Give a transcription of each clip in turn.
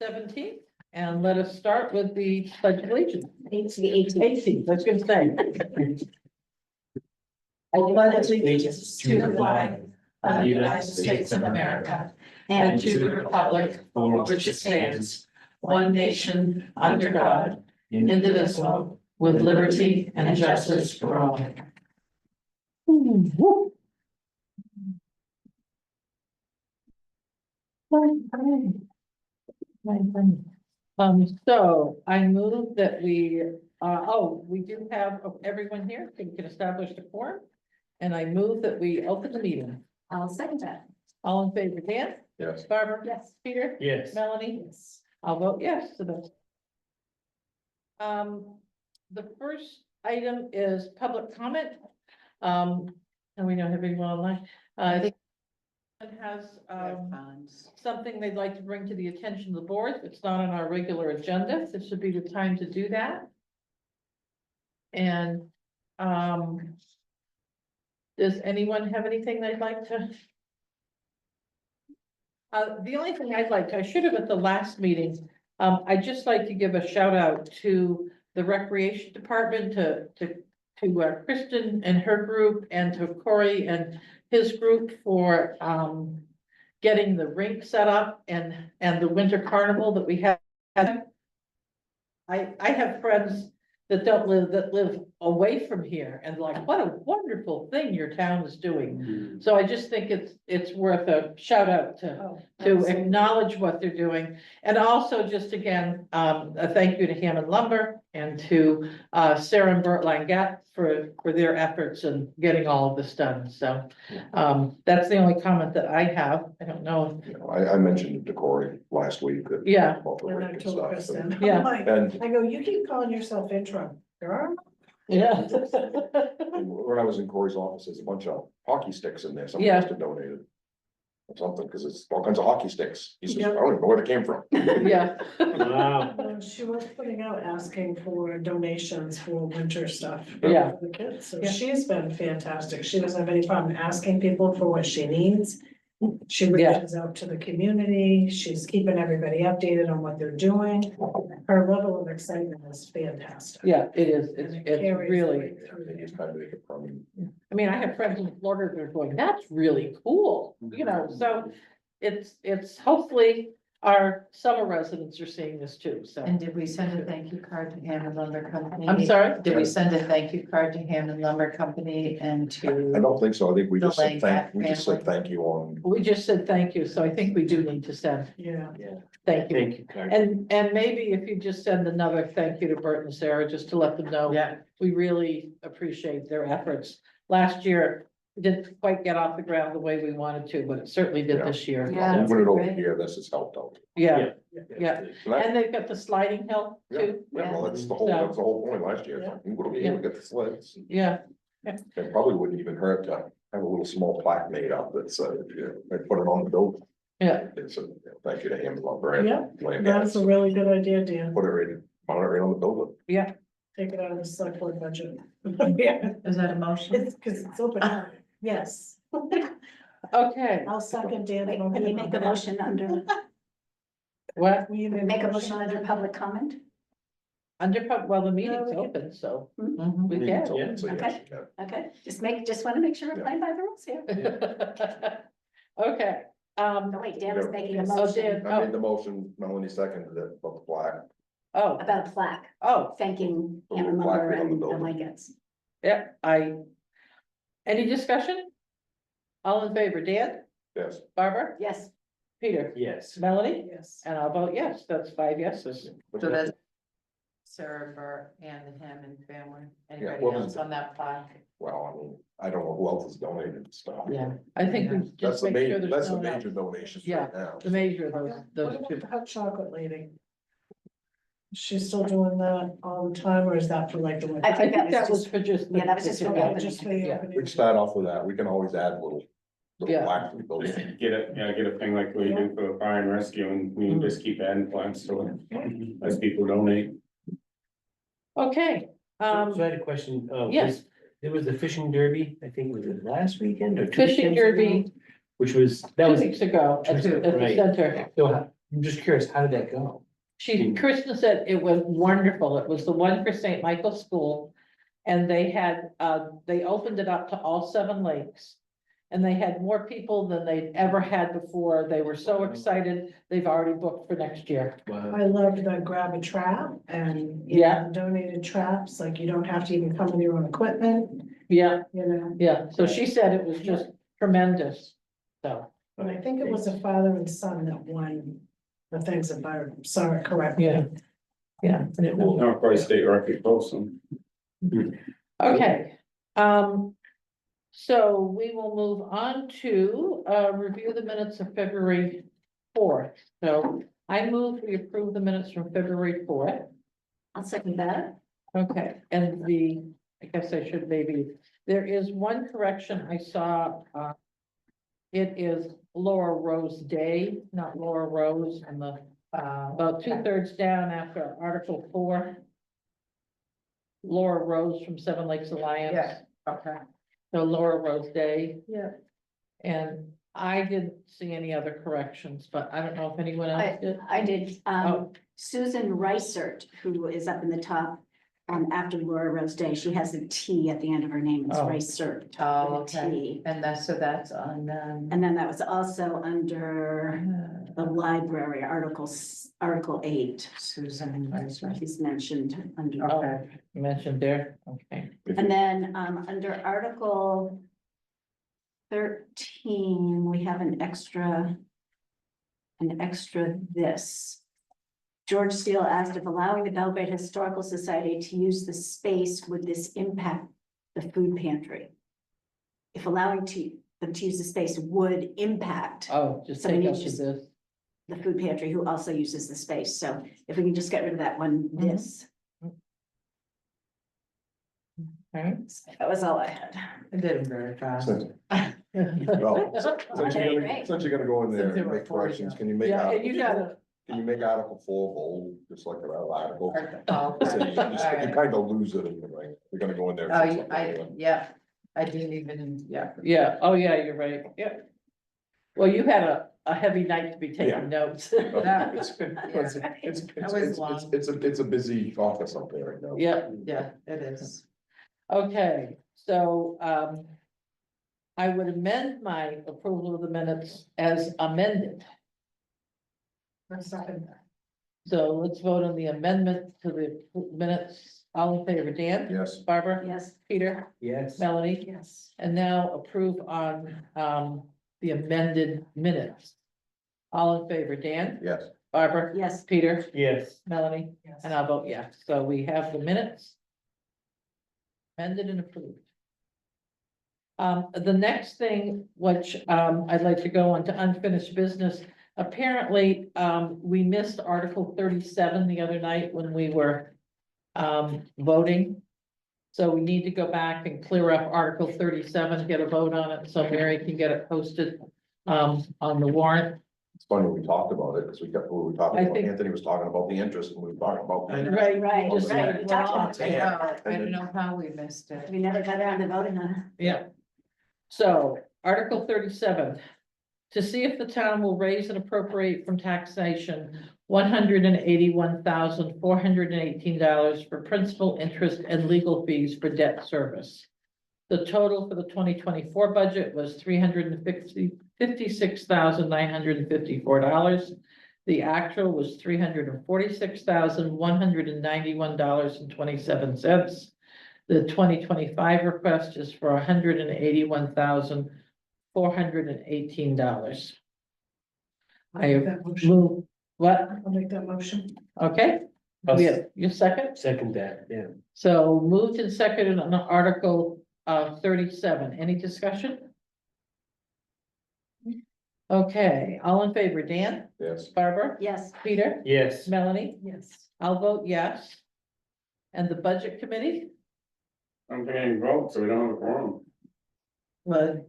17th, and let us start with the pledge of allegiance. It's the 18th. 18th, I was gonna say. I pledge allegiance to the flag of the United States of America and to the republic for which it stands, one nation, under God, indivisible, with liberty and justice for all. So I move that we do have everyone here, so we can establish the quorum. And I move that we open the meeting. I'll second that. All in favor, Dan? Yes. Barbara? Yes. Peter? Yes. Melanie? Yes. I'll vote yes to this. The first item is public comment. And we don't have anyone online. I think it has, something they'd like to bring to the attention of the board. It's not on our regular agenda. This would be the time to do that. And, does anyone have anything they'd like to? The only thing I should have at the last meeting, I'd just like to give a shout out to the recreation department, to Kristen and her group, and to Corey and his group for, getting the rink set up and the winter carnival that we have. I have friends that live away from here, and like, what a wonderful thing your town is doing. So I just think it's worth a shout out to acknowledge what they're doing. And also just again, a thank you to Hammond Lumber and to Sarah and Bert Langat for their efforts in getting all of this done. So that's the only comment that I have. I don't know. I mentioned it to Corey last week. That Yeah. about the And rink I and told stuff, Kristen, Yeah. I'm like, And I go, you keep calling yourself intro, there are. Yeah. when I was in Corey's office, there's a bunch of hockey sticks in there, somebody Yeah. must have donated. Or something, because it's all kinds of hockey sticks. He says, I Yeah. don't even know where they came from. Yeah. Well, she was putting out asking for donations for winter stuff. Yeah. For the kids, so Yeah. she's been fantastic, she doesn't have any problem asking people for what she needs. She Yeah. reaches out to the community, she's keeping everybody updated on what they're doing. Her level of excitement is fantastic. Yeah, it is. And it It's carries really, right through. It's kind of make it from. I mean, I have friends in Florida that are going, that's really cool, you know, so it's hopefully our summer residents are seeing this too, so. And did we send a thank you card to Hammond Lumber Company? I'm sorry? Did we send a thank you card to Hammond Lumber Company and I to, don't think so. I think we The just said Langat thank you on. We just said thank you, so I think we do need to send Yeah, thank you. Thank you, Karen. And maybe if you just send another thank you to Bert and Sarah, just to let them know. Yeah. We really appreciate their efforts. Last year, it didn't quite get off the ground the way we wanted to, but it certainly did this year. Yeah. So, Moving it over great. here, this has helped out. Yeah, yeah. So that- And they've got the sliding hill too. Yeah, well, that's the whole, that was the whole point last year. Yeah. You would have get the sleds. Yeah, It probably wouldn't even hurt to have a little small plaque made up that said, they put it on the building. yeah, It's a, thank you to him, Lumber and. Yeah, Langat. that's a really good idea, Dan, Put it right, mount it right on the building. yeah. take it out of the select board budget. Yeah, is that a motion? it's, cause it's open, yes. Okay, I'll second Dan. Wait, can you make a motion under, what, Will you make a motion under public comment? well, the meeting's we can- open, so. Hmm? Mhm, we Meeting's can. open, so yes, Okay. you can. Okay, just want to make sure we're playing by the rules here. Okay, Oh, wait, Dan was making a Oh, motion Dan. I made the motion, Melanie seconded it, about the plaque. oh, about a plaque oh, thanking Oh, Hammond plaque Lumber on the and building. Langat's. yeah, any discussion? All in favor, Dan, Yes. Barbara, Yes, Peter, Yes. Melanie, Yes. and I'll vote yes, that's 5 yeses. So that's Sarah Burt and the Hammond family. Anybody what else was on that plaque? Well, I mean, I don't know who else has donated stuff. Yeah, I think we That's just the make sure major, there's that's the no one major else. donation Yeah, right now. The major of What those about two. the hot chocolate lady? Is she still doing that all the time, or is that for like the winter? I I think think that that was was for just. yeah, that was just for the Okay, opening. just for the Yeah. opening. We can start off with that. We can always add little Yeah. plaques to the building. Get a thing like we do for fire and rescue, and we can just keep adding plants to it, as people donate. Okay, So I had a question. yes. There was the fishing derby, I think, was it last weekend or? 2 Fishing weekends ago? derby. Which was, that 2 was, weeks ago at the Right. center. so I'm just curious, how did that go? Kristen said it was wonderful. It was the one for St. Michael's School. And they had, they opened it up to all 7 lakes. And they had more people than they'd ever had before. They were so excited. They've already booked for next year. Wow. I loved the grab a trap and. Yeah. Donated traps, like you don't have to even come with your own equipment, Yeah, you know, yeah. So she said it was just tremendous. So, but I think it was a father and son that won the things if I saw it correctly. yeah. Yeah. and it was- Not quite state record close, so. Okay, so we will move on to, review the minutes of February 4th. So I move we approve the minutes from February 4th. I'll second that. Okay, and I guess I should maybe, there is one correction I saw, it is Laura Rose Day, not Laura Rose, and the, about 2/3 down after Article 4. Laura Rose from Seven Lakes Alliance. Yeah. Okay. So Laura Rose Day, Yeah. and I didn't see any other corrections, but I don't know if anyone else did. I did, Oh. Susan Reisert, who is up in the top, after Laura Rose Day, she has a T at the end of her name, it's Oh. Reisert. Oh, with a okay. T. And so that's on, And then that was also under the library, Article 8, Susan. Reisert. he's mentioned under. Okay. Mentioned there, okay. And then, under Article 13, we have an extra this. George Steele asked if allowing the Belgrade Historical Society to use the space, would this impact the food pantry? If allowing them to use the space would impact Oh, just Somebody take us to just- this. the food pantry, who also uses the space. So if we can just get rid of that one, this, Right? that was all I had. I did it very fast. Since well, Okay, great. since you're gonna go in there Since there and were make 4, corrections, yeah. can you make, Yeah, and you gotta, can you make Article 4 bold, just like another article? Oh, So you okay. just- you kind of lose it in the ring. You're gonna go in there. and fix something. Yeah, I didn't even, yeah. yeah, oh, yeah, you're right, yeah. Well, you had a heavy night to be Yeah. taking notes. That- It's long. it's a busy office up there right now. Yeah, Yeah, it is. okay, so, I would amend my approval of the minutes as amended. So let's vote on the amendment to the minutes. All in favor, Dan? Yes, Barbara? Yes, Peter? Yes. Melanie? Yes. And now approve on, the amended minutes. All in favor, Dan? yes. Barbara? yes, Peter? Yes. Melanie? Yes. And I'll vote yes. So we have the minutes amended and approved. The next thing, which, I'd like to go on to unfinished business. Apparently, we missed Article 37 the other night when we were, voting. So we need to go back and clear up Article 37, get a vote on it, so Mary can get it posted, on the warrant. It's funny, we talked about it, because we were talking I about, think- Anthony was talking about the interest, and we were talking about. I know. Right, right, just- right. We talked about it. Yeah. I don't know how we missed it. We never got around to voting on it. Yeah. So, Article 37, to see if the town will raise and appropriate from taxation $181,418 for principal, interest, and legal fees for debt service. The total for the 2024 budget was $356,954. The actual was $346,191.27. The 2025 request is for $181,418. I have That motion. moved, what, I'll make that motion. okay? I'll Yeah, you second? Second that, yeah. So moved and seconded on Article 37. Any discussion? Okay, all in favor, Dan, Yes, Barbara, Yes, Peter, Yes. Melanie? Yes. I'll vote yes. And the budget committee? I'm getting vote, so we don't have a quorum. Well,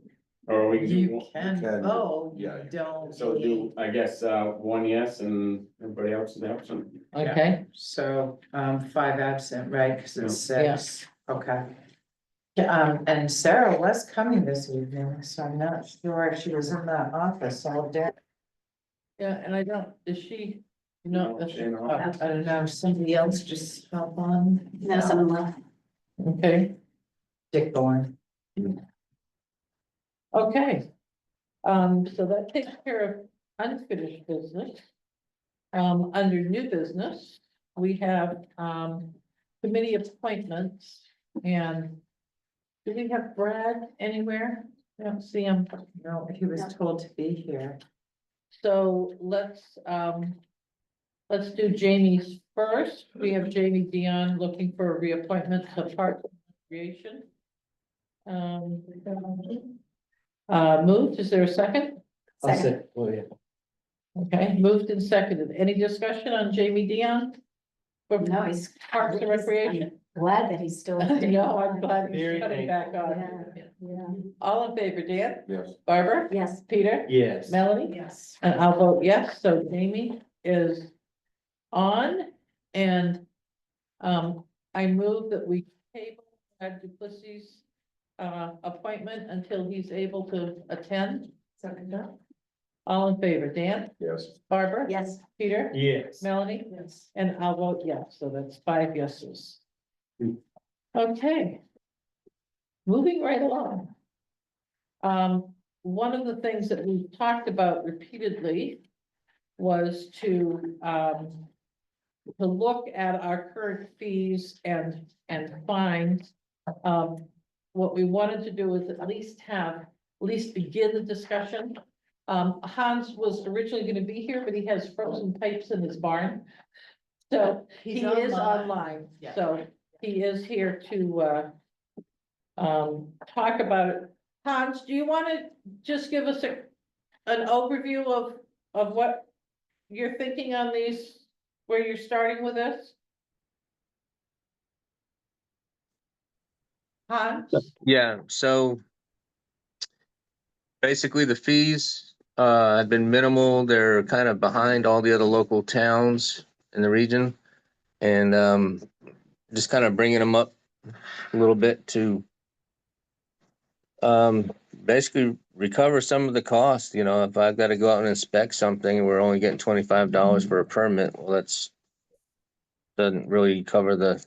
Or we can You do, can can, vote, yeah. you don't. so do, I guess, one yes and everybody else is absent. okay, So, 5 absent, right, because it's Yeah. 6, okay. And Sarah was coming this evening, so I'm not sure if she was in the office all day. Yeah, and I don't, is she, no, No, Shane, no. I don't know, somebody else just hop on, No, someone left. okay, Dick Thorne. okay. So that takes care of unfinished business. Under new business, we have, committee appointments and do we have Brad anywhere? I don't see him. No, he was told to be here. So let's do Jamie's first. We have Jamie Dion looking for a reappointment to Parks and Recreation. Moved, is there a second? I'll say, oh, yeah. Okay, moved and seconded. Any discussion on Jamie Dion? For No, he's. Parks and Recreation? I'm Glad that he's still. No, I'm glad he's Very coming back on. Yeah, yeah. All in favor, Dan? Yes. Barbara? Yes, Peter? Yes. Melanie? Yes. And I'll vote yes, so Jamie is on, and I move that we table Brad Duplessis appointment until he's able to attend. All in favor, Dan, Yes. Barbara? yes. Peter? Yes. Melanie? Yes. And I'll vote yes, so that's 5 yeses. Okay. Moving right along. One of the things that we've talked about repeatedly was to look at our current fees and fines. What we wanted to do is at least begin the discussion. Hans was originally gonna be here, but he has frozen pipes in his barn. So he is online, Yeah. so he is here to talk about it. Hans, do you wanna just give us an overview of what you're thinking on these, where you're starting with this? Hans? Yeah, so basically the fees have been minimal. They're kind of behind all the other local towns in the region. And just kind of bringing them up a little bit to basically recover some of the cost. You know, if I've got to go out and inspect something and we're only getting $25 for a permit, well, that's doesn't really cover the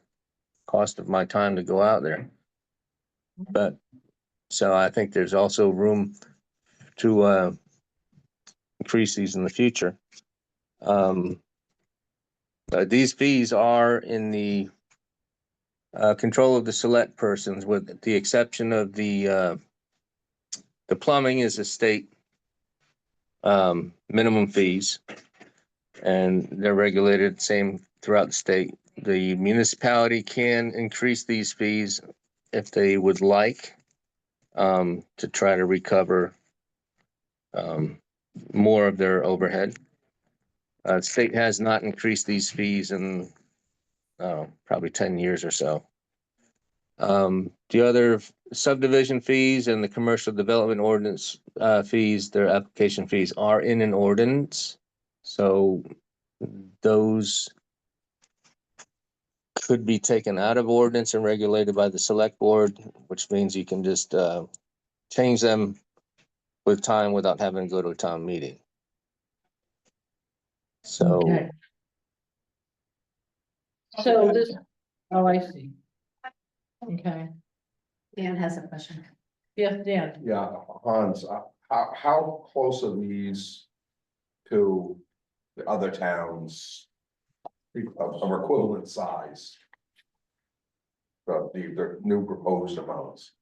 cost of my time to go out there. But so I think there's also room to increase these in the future. These fees are in the control of the select persons, with the exception of the plumbing is a state minimum fees, and they're regulated same throughout the state. The municipality can increase these fees if they would like, to try to recover more of their overhead. State has not increased these fees in probably 10 years or so. The other subdivision fees and the commercial development ordinance fees, their application fees are in an ordinance. So those could be taken out of ordinance and regulated by the select board, which means you can just change them with time without having to go to a town meeting. So Okay. So this, oh, I see. Okay, Dan has a question. yes, Dan, Yeah, Hans, how close are these to the other towns of equivalent size? The new proposed amounts.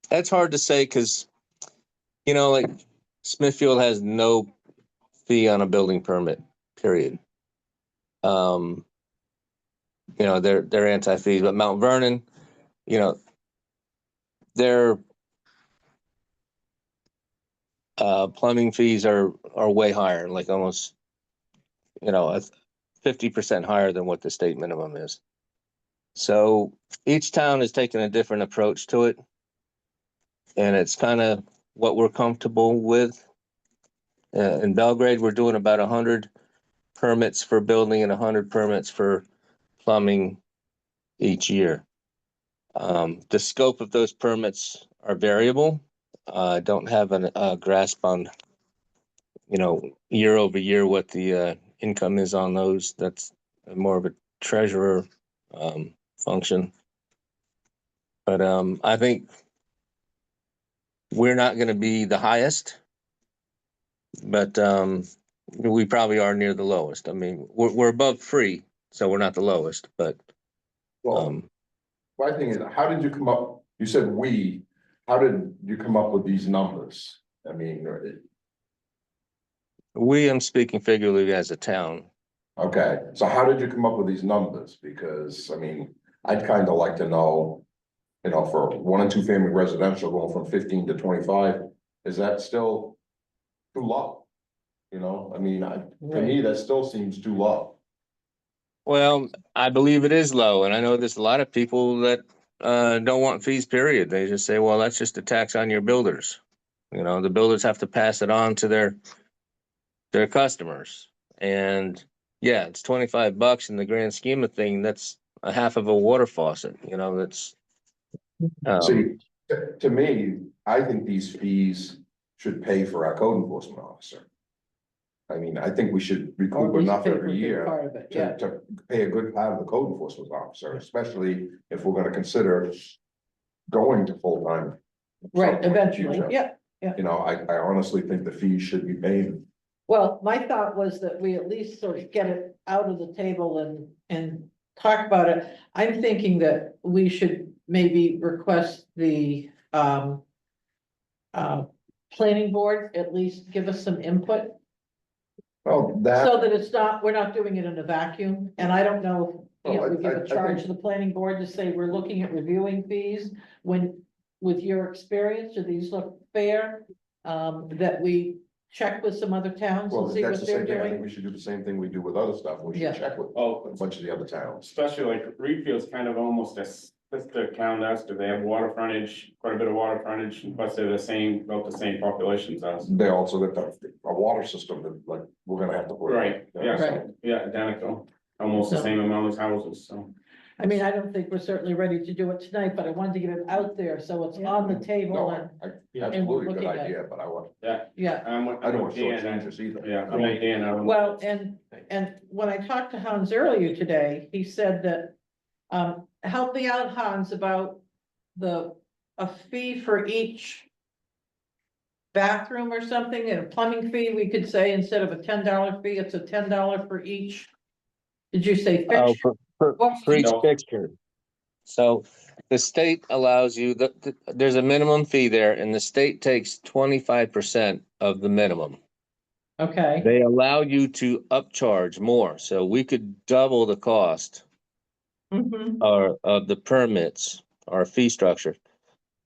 That's hard to say because, you know, like Smithfield has no fee on a building permit, period. You know, they're anti-fees, but Mount Vernon, you know, their plumbing fees are way higher, like almost, you know, 50% higher than what the state minimum is. So each town is taking a different approach to it. And it's kind of what we're comfortable with. In Belgrade, we're doing about 100 permits for building and 100 permits for plumbing each year. The scope of those permits are variable. I don't have a grasp on, year over year what the income is on those. That's more of a treasurer function. But I think we're not going to be the highest, but we probably are near the lowest. I mean, we're above free, so we're not the lowest, but Well, my thing is, how did you come up, you said we, how did you come up with these numbers? I mean, we am speaking figuratively as a town. okay, so how did you come up with these numbers? Because, I mean, I'd kind of like to know, for 1 and 2 family residential going from 15 to 25, is that still too low? I mean, to me, that still seems too low. Well, I believe it is low, and I know there's a lot of people that don't want fees, period. They just say, well, that's just a tax on your builders. The builders have to pass it on to their customers. And yeah, it's $25 in the grand scheme of thing. That's a half of a water faucet, that's See, to me, I think these fees should pay for our code enforcement officer. I mean, I think we should Or recoup at least enough pay for a every good year part of it, yeah. to pay a good part of the code enforcement officer, especially if we're gonna consider going to full-time. Right, eventually, Yeah. yeah. I honestly think the fees should be paid. Well, my thought was that we at least sort of get it out of the table and talk about it. I'm thinking that we should maybe request the planning board at least give us some input, Well, so that we're not doing it in a vacuum. And I don't know, if Well, we give I a charge think- to the planning board to say, we're looking at reviewing fees when, with your experience, do these look fair? That we check with some other towns well, and see that's what the they're same thing. I think doing. we should do the same thing we do with other stuff. We Yeah. should check with Oh, a bunch of the other towns. especially like Reedfield's kind of almost a sister town to us, do they have water frontage, quite a bit of water frontage, and plus they're about the same population as us. They also got a water system that like we're gonna have to put. in. Right, yeah, Right. yeah, identical, almost the So- same amount as houses, so. I mean, I don't think we're certainly ready to do it tonight, but I wanted to get it out there, so it's Yeah. on the table No, and, absolutely good looking at it. idea, but I want, yeah. I don't want to shortchange this either. Yeah, I'm with Dan, Well, and when I talked to Hans earlier today, he said that, help me out, Hans, about a fee for each bathroom or something, and a plumbing fee, we could say, instead of a $10 fee, it's a $10 for each. Did you say Oh, fixture? for What- each No. fixture. So the state allows you, there's a minimum fee there, and the state takes 25% of the minimum. Okay, They allow you to upcharge more, so we could double the cost mhm, of the permits, our fee structure.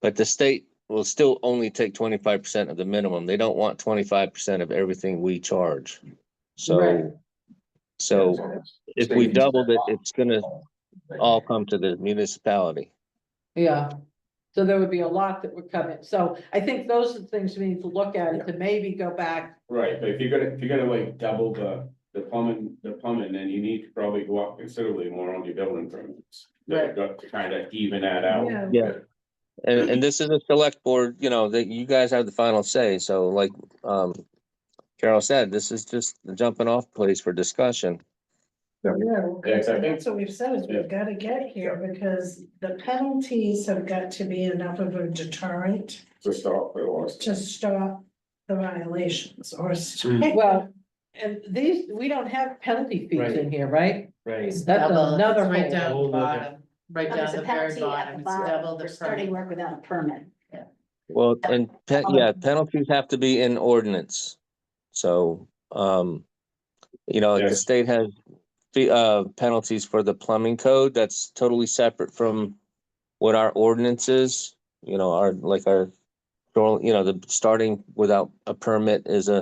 But the state will still only take 25% of the minimum. They don't want 25% of everything we charge. Right. So if we doubled it, it's gonna all come to the municipality. yeah. So there would be a lot that would come in. So I think those are the things we need to look at, to maybe go back. right, but if you're gonna like double the plumbing, then you need to probably go up considerably more on your building permits. They've got to kind of even that out. Yeah. And this is a select board, that you guys have the final say. So like, Carol said, this is just the jumping off place for discussion. Yeah, Yes, I think- that's what we've said, is we've gotta get here, because the penalties have got to be enough of a deterrent To stop the loss. to stop the violations, or. Well, and these, we don't have penalty fees Right. in here, right? Right. It's That's double, another it's right whole- down the whole other- bottom, right Oh, down there's the a very penalty at bottom, the it's double bottom the for starting permit. work without a permit. Well, and penalties have to be in ordinance. So, if the Yes. state has penalties for the plumbing code, that's totally separate from what our ordinance is. The starting without a permit is I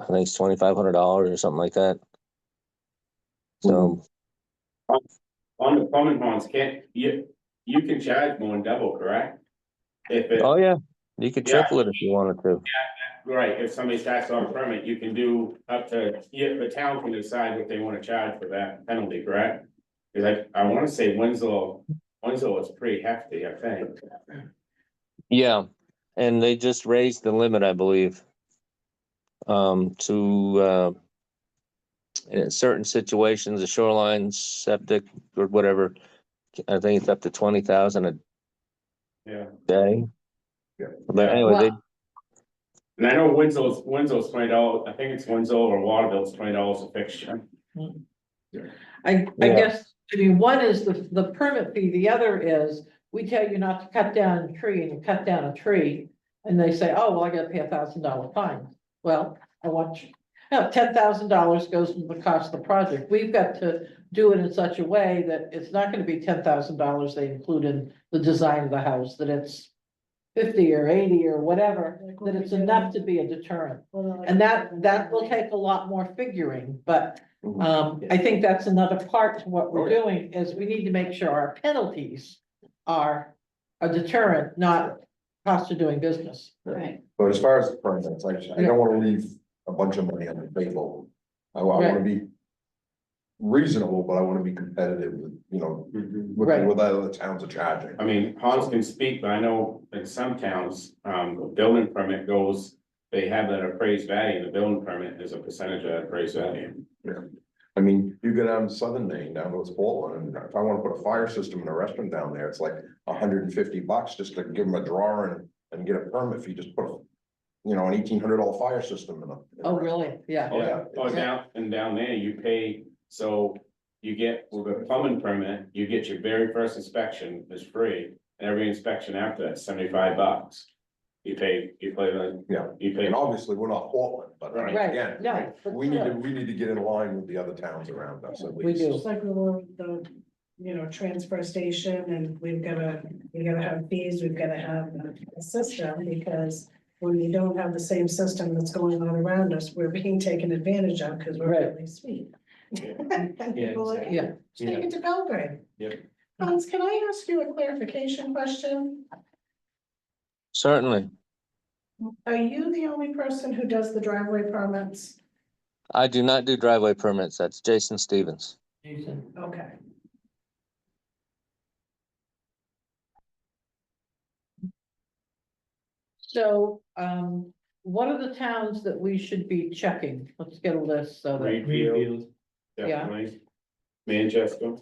think it's $2,500 or something like that. So, On the plumbing ponds, you can charge more than double, correct? If it, oh yeah, you could Yeah. triple it if you wanted to. right, if somebody starts on a permit, you can do up to, the town can decide what they wanna charge for that penalty, correct? Cause I wanna say Winslow Winslow was pretty hefty, I think. Yeah, and they just raised the limit, I believe. In certain situations, the shoreline septic or whatever, I think it's up to 20,000 a Yeah, day. Yeah. But anyway, they, Well, and I know Winslow's $20, I think it's Winslow or Waterville's $20 a fixture. I Yeah. guess, I mean, one is the permit fee, the other is, we tell you not to cut down a tree and you cut down a tree. And they say, oh, well, I gotta pay $1,000 fine. Well, I want you, $10,000 goes from the cost of the project. We've got to do it in such a way that it's not gonna be $10,000 they include in the design of the house, that it's 50 or 80 or whatever, Like what that we it's did enough to be a deterrent. Well, And that will take a lot more figuring, but I think that's another part to what we're Oh, yeah. doing, is we need to make sure our penalties are a deterrent, not cost of doing business. Right. But as far as the permits, I don't wanna leave a bunch of money on the table. I wanna Right. be reasonable, but I wanna be competitive with, you know, Right. with other towns are charging. I mean, Hans can speak, but I know in some towns, the building permit goes, they have that appraised value, the building permit is a percentage of that appraised value. I mean, you go down to Southern Maine, down to Portland, and if I wanna put a fire system in a restaurant down there, it's like $150 just to give them a drawer and get a permit if you just put a, you know, an $1,800 fire system in a. Oh, really? Yeah. Oh, yeah. Oh, down there, you pay, so you get, with a plumbing permit, you get your very first inspection is free. And every inspection after that, $75. You pay the, Yeah, you pay. and obviously, we're not Portland, but I mean, Right, again, no. but we need to, still. we need to get in line with the other towns around us at We least. do. Just like the, you know, transfer station, and we gotta have fees, we've gotta have a system, because when you don't have the same system that's going on around us, we're being taken advantage of, because we're Right. really sweet. Yeah. And people are like, Yeah, "Just take it to Belgrade." Yep. Hans, can I ask you a clarification question? certainly, Are you the only person who does the driveway permits? I do not do driveway permits. That's Jason Stevens. Jason. Okay. So, what are the towns that we should be checking? Let's get a list so that, wait Greenfield, definitely. Manchester,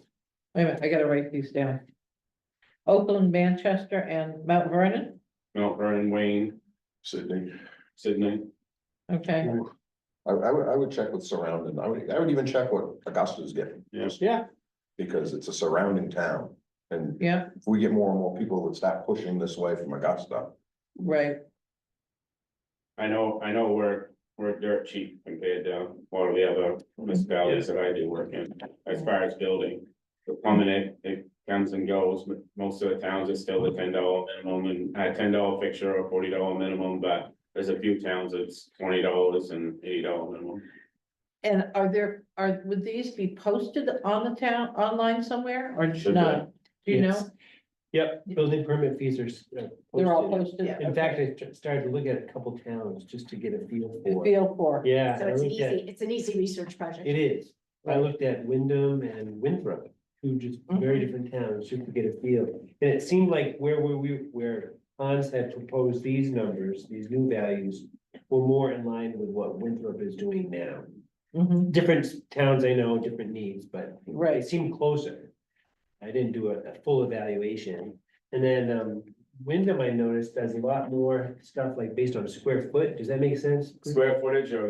a minute, I gotta write these down. Oakland, Manchester, and Mount Vernon, Mount Vernon, Wayne, Sydney, Sydney. okay, I would check with surrounding, I would even check what Augusta's getting. Yeah. just Yeah. Because it's a surrounding town, and yeah, if we get more and more people that start pushing this way from Augusta. right, I know we're dirt cheap compared to a lot of the other municipalities that I do work in, as far as building. The plumbing, it comes and goes, but most of the towns is still the $10 minimum and a $10 fixture or $40 minimum, but there's a few towns it's $20 and $80 minimum. and would these be posted on the town, online somewhere, or Should be. not? Do you know? Yes. Yep, building permit fees are. They're all posted. posted? In fact, I started to look at a couple towns just to get a feel for. Feel for, Yeah. So I it's looked at- it's an easy research project. It is. I Right. looked at Wyndham and Winthrop, two just Mm-hmm. very different towns, just to get a feel. And it seemed like where Hans had proposed these numbers, these new values, were more in line with what Winthrop is doing now. Mhm, Different towns I know, different needs, but they right, seemed closer. I didn't do a full evaluation. And then Wyndham, I noticed, does a lot more stuff like based on square foot. Does that make sense? Square footage or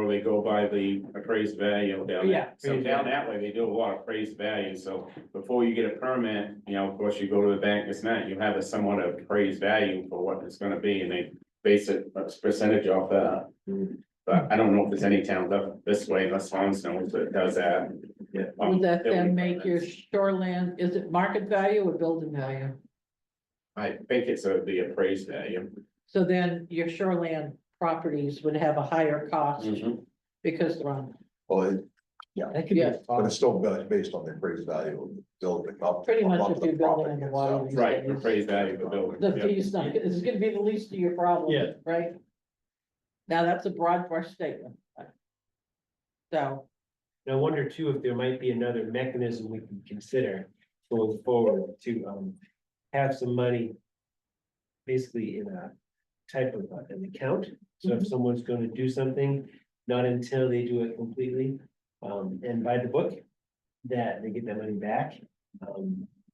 they go by the appraised value down Yeah, there. So appraised down value. that way, they do a lot of appraised value, so before you get a permit, you know, of course, you go to the bank, it's not, you have a somewhat of appraised value for what it's gonna be, and they base it a percentage off that. But I don't know if there's any towns up this way, unless Hans knows that does that. Yeah. would that then Building make your permits. shoreland, is it market value or building value? I think it's the appraised value. So then your shoreland properties would have a higher cost because they're on, Well, That could be. Yeah. but it's still based on the appraised value of the building. not- pretty much not if the you're building property on the water. itself. these Right, days. appraised value of the building. The yeah. fee's not, this is gonna be the least of your problem. Yeah. Right? Now, that's a broad brush statement. So, And I wonder too, if there might be another mechanism we can consider going forward to, have some money. Basically in a type of an account, so if someone's gonna do something, not until they do it completely, and by the book. That they get that money back,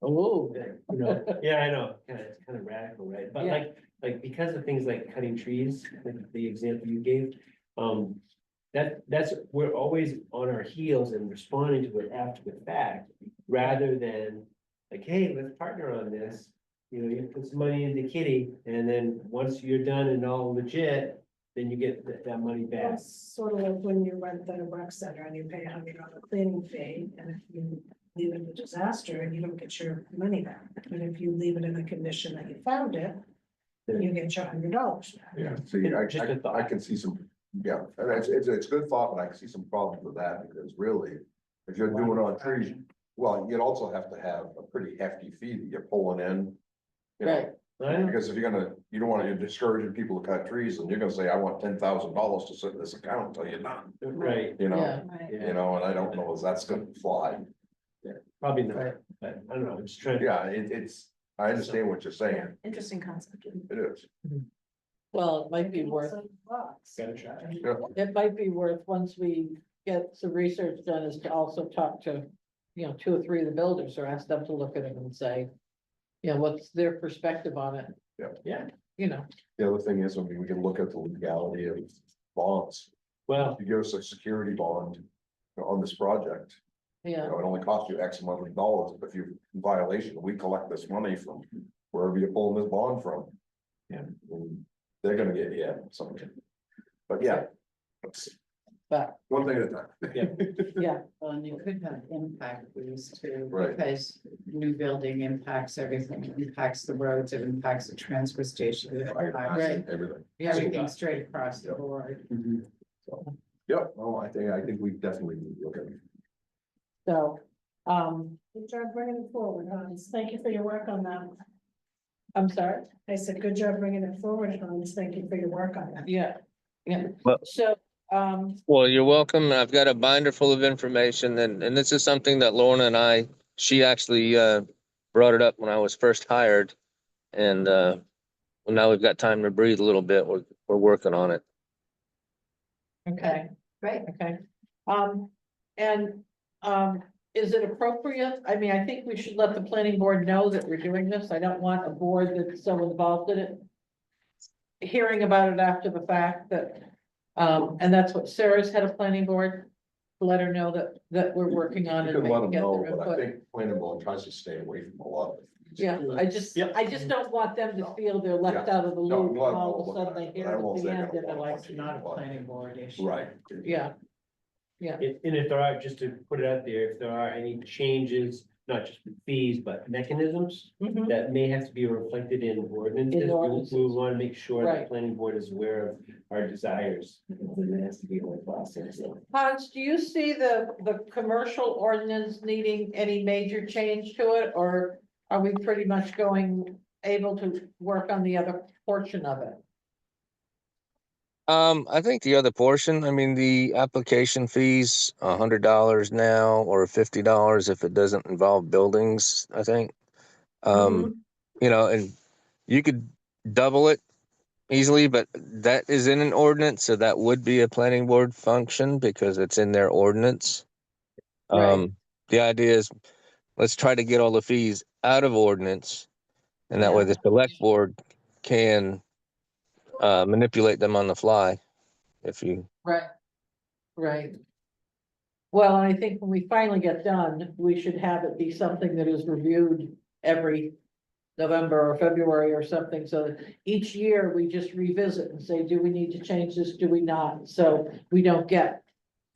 Oh, you know, yeah, I know, it's kind of radical, right? But Yeah. like, because of things like cutting trees, like the example you gave, that's, we're always on our heels and responding to it after the fact, rather than like, hey, let's partner on this. You know, you put some money in the kitty, and then once you're done and all legit, then you get that money back. That's sort of like when you rent the rec center and you pay $100 cleaning fee, and if you leave it in a disaster, and you don't get your money back. But if you leave it in the condition that you found it, then you get your $100 back. Yeah, see, Just a thought. I can see some, yeah, and it's a good thought, but I can see some problems with that, because really, if you're doing on trees, well, you'd also have to have a pretty hefty fee that you're pulling in. You know, right, because if you're gonna, you don't want to discourage people to cut trees, and you're gonna say, I want $10,000 to sit in this account until you're done, Right, you know? yeah, Right. You know, and I don't know if that's gonna fly. probably not, but I don't know, I'm just trying. Yeah, it's, I understand what you're saying, Interesting concept. it is. well, it might be worth, Gotta try. it might be worth, once we get some research done, is to also talk to, you know, 2 or 3 of the builders, or ask them to look at it and say, you know, what's their perspective on it? Yeah, You know, The other thing is, I mean, we can look at the legality of bonds. well, If you give us a security bond on this project, you yeah, know, it only costs you X amount of dollars, but if you're in violation, we collect this money from wherever you're pulling this bond from. Yeah. And they're gonna get, yeah, something. But yeah, it's but, one thing at a time. yeah, Well, and you could have impact fees too, Right. because new building impacts everything, it impacts the roads, it impacts the transfer station. It impacts Right. Everything. Everything straight across the Yep. board. So, yep, well, I think we definitely need to look at it. so, Good job bringing it forward, Hans. Thank you for your work on that. I'm sorry, I said, good job bringing it forward, Hans. Thank you for your work on that. yeah, yeah, Well- so, Well, you're welcome. I've got a binder full of information, and this is something that Lorna and she actually brought it up when I was first hired. And well, now we've got time to breathe a little bit. We're working on it. okay, Right. okay. And, is it appropriate? I mean, I think we should let the planning board know that we're doing this. I don't want a board that's so involved in it hearing about it after the fact that, and that's what Sarah's head of planning board, let her know that we're working on You it. can let them get know, their but I input. think planning board tries to stay away from a lot of. things. Yeah, I just don't want them to feel they're left out of the No, loop, and let them all of know a sudden about they it, hear but I it don't know at if the they're end, gonna and they're want like, much It's not a input. planning board issue. Right. yeah. Yeah, And if there are, just to put it out there, if there are any changes, not just with fees, but mechanisms mhm, that may have to be reflected in ordinances, ordinances. we want to make sure Right. the planning board is aware of our desires. And it has to be a process, so. Hans, do you see the commercial ordinance needing any major change to it, or are we pretty much able to work on the other portion of it? I think the other portion, I mean, the application fees, $100 now or $50 if it doesn't involve buildings, I think. You know, and you could double it easily, but that is in an ordinance, so that would be a planning board function because it's in their ordinance. Right. The idea is, let's try to get all the fees out of ordinance, and that way the select board can manipulate them on the fly. If you, Right, right. Well, I think when we finally get done, we should have it be something that is reviewed every November or February or something, so that each year we just revisit and say, do we need to change this, do we not? So we don't get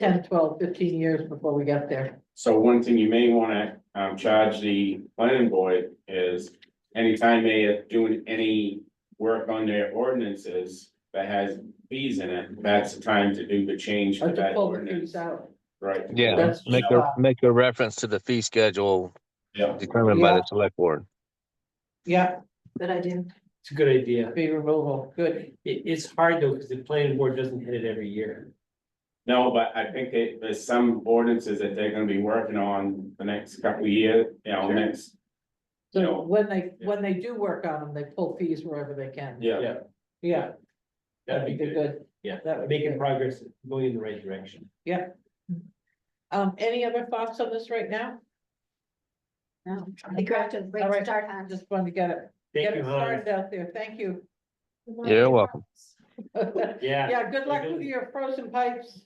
10, 12, 15 years before we get there. So one thing you may wanna charge the planning board is anytime they are doing any work on their ordinances that has fees in it, that's the time to do the change Or to to that pull the ordinance. fees out. Right. yeah, That's- make a reference to the fee schedule Yeah. determined by Yeah. the select board. Yeah, Good idea. It's a good idea. fee removal, good. It's hard though, because the planning board doesn't hit it every year. No, but I think there's some ordinances that they're gonna be working on the next couple of years, you know, Sure. next. So No. when they do work on them, they pull fees wherever they can. Yeah, Yeah, That'd be good. Yeah, That would be making good. progress, going in the right direction. Any other thoughts on this right now? No, I think we're off to a All great right, start, I Hans. just wanted to get it Thank you, started Hans. out there. Thank you. You're welcome. Yeah. Yeah, good luck with your frozen pipes.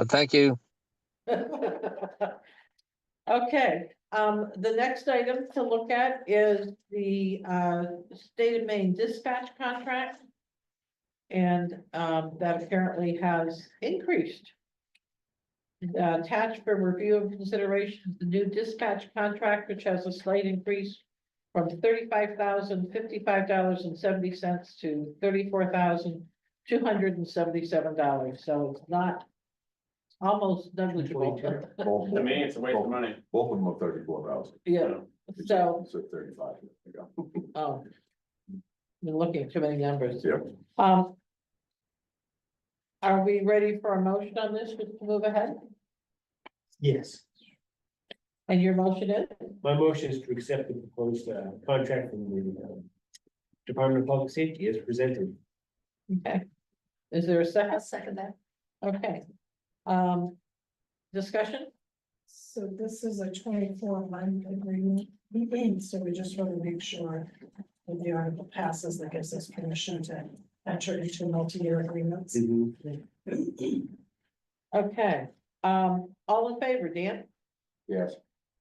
Thank you. Okay, the next item to look at is the state of Maine dispatch contract. And that apparently has increased. Attached for review and consideration, the new dispatch contract, which has a slight increase from $35,055.70 to $34,277. So it's not almost negligible. Both to me, it's a waste of money. both of them are 34,000. Yeah, so, So 35. There you go. oh. Been looking at too many numbers. Yep. Are we ready for a motion on this to move ahead? Yes, And your motion is? my motion is to accept the proposed contract from the Department of Public Safety as presented. Okay. Is there a I'll second? second that. Okay. Discussion? So this is a 24-month agreement, so we just want to make sure that the article passes, that gives us permission to enter into multi-year agreements. Okay, all in favor, Dan, Yes.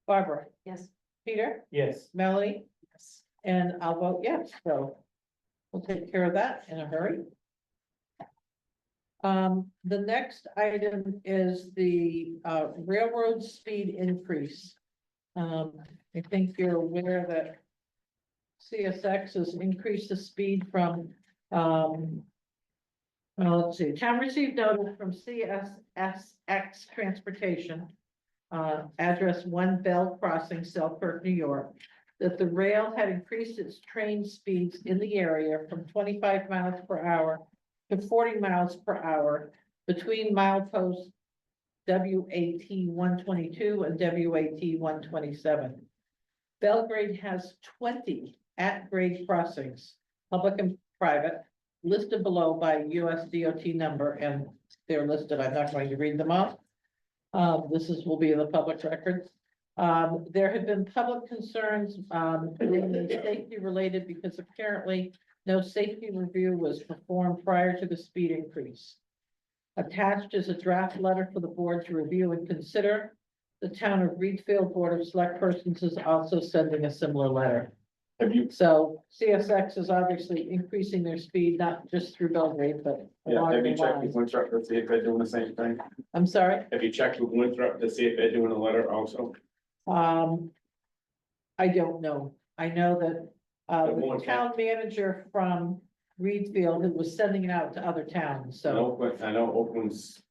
Barbara, Yes, Peter, Yes, Melanie? And I'll vote yes, so we'll take care of that in a hurry. The next item is the railroad speed increase. I think you're aware that CSX has increased the speed from, well, let's see, town received notice from CSX Transportation, address 1 Bell Crossing, Selkirk, New York, that the rail had increased its train speeds in the area from 25 miles per hour to 40 miles per hour between mileposts WAT 122 and WAT 127. Belgrade has 20 at-grade crossings, public and private, listed below by US DOT number, and they're listed. I'm not going to read them off. Will be in the public records. There have been public concerns, mainly safety related, because apparently no safety review was performed prior to the speed increase. Attached is a draft letter for the board to review and consider. The town of Reedfield Board of Select Persons is also sending a similar letter. Have you, So CSX is obviously increasing their speed, not just through Belgrade, but yeah, along have the you checked with line. Winthrop to see if they're doing the same thing? I'm sorry, Have you checked with Winthrop to see if they're doing a letter also? I don't know. I know that the town manager from Reedfield who was sending it out to other towns, I so. know Oakland's,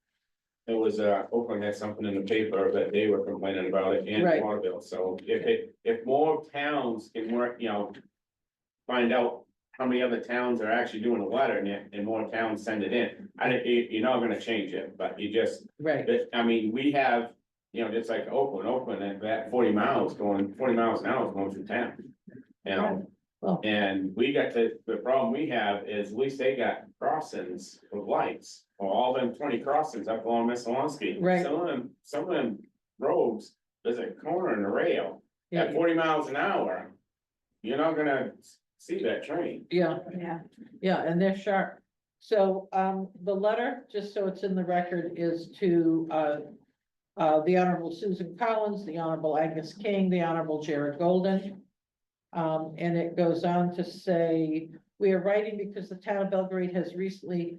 it was, Oakland had something in the paper that they were complaining about it and Right. Waterville, so if more towns can work, you know. Find out how many other towns are actually doing a letter and more towns send it in, you're not gonna change it, but you just, Right, I mean, we have. You know, just like Oakland, at that 40 miles an hour going through town. You know, Well- and we got the problem we have is at least they got crossings with lights. Or all them 20 crossings up along Missalonsky. Right. Some of them roads, there's a corner and a rail, at yeah, 40 miles an hour. You're not gonna see that train. yeah, yeah. yeah, and they're sharp. So, the letter, just so it's in the record, is to, the Honorable Susan Collins, the Honorable Angus King, the Honorable Jared Golden. And it goes on to say, we are writing because the town of Belgrade has recently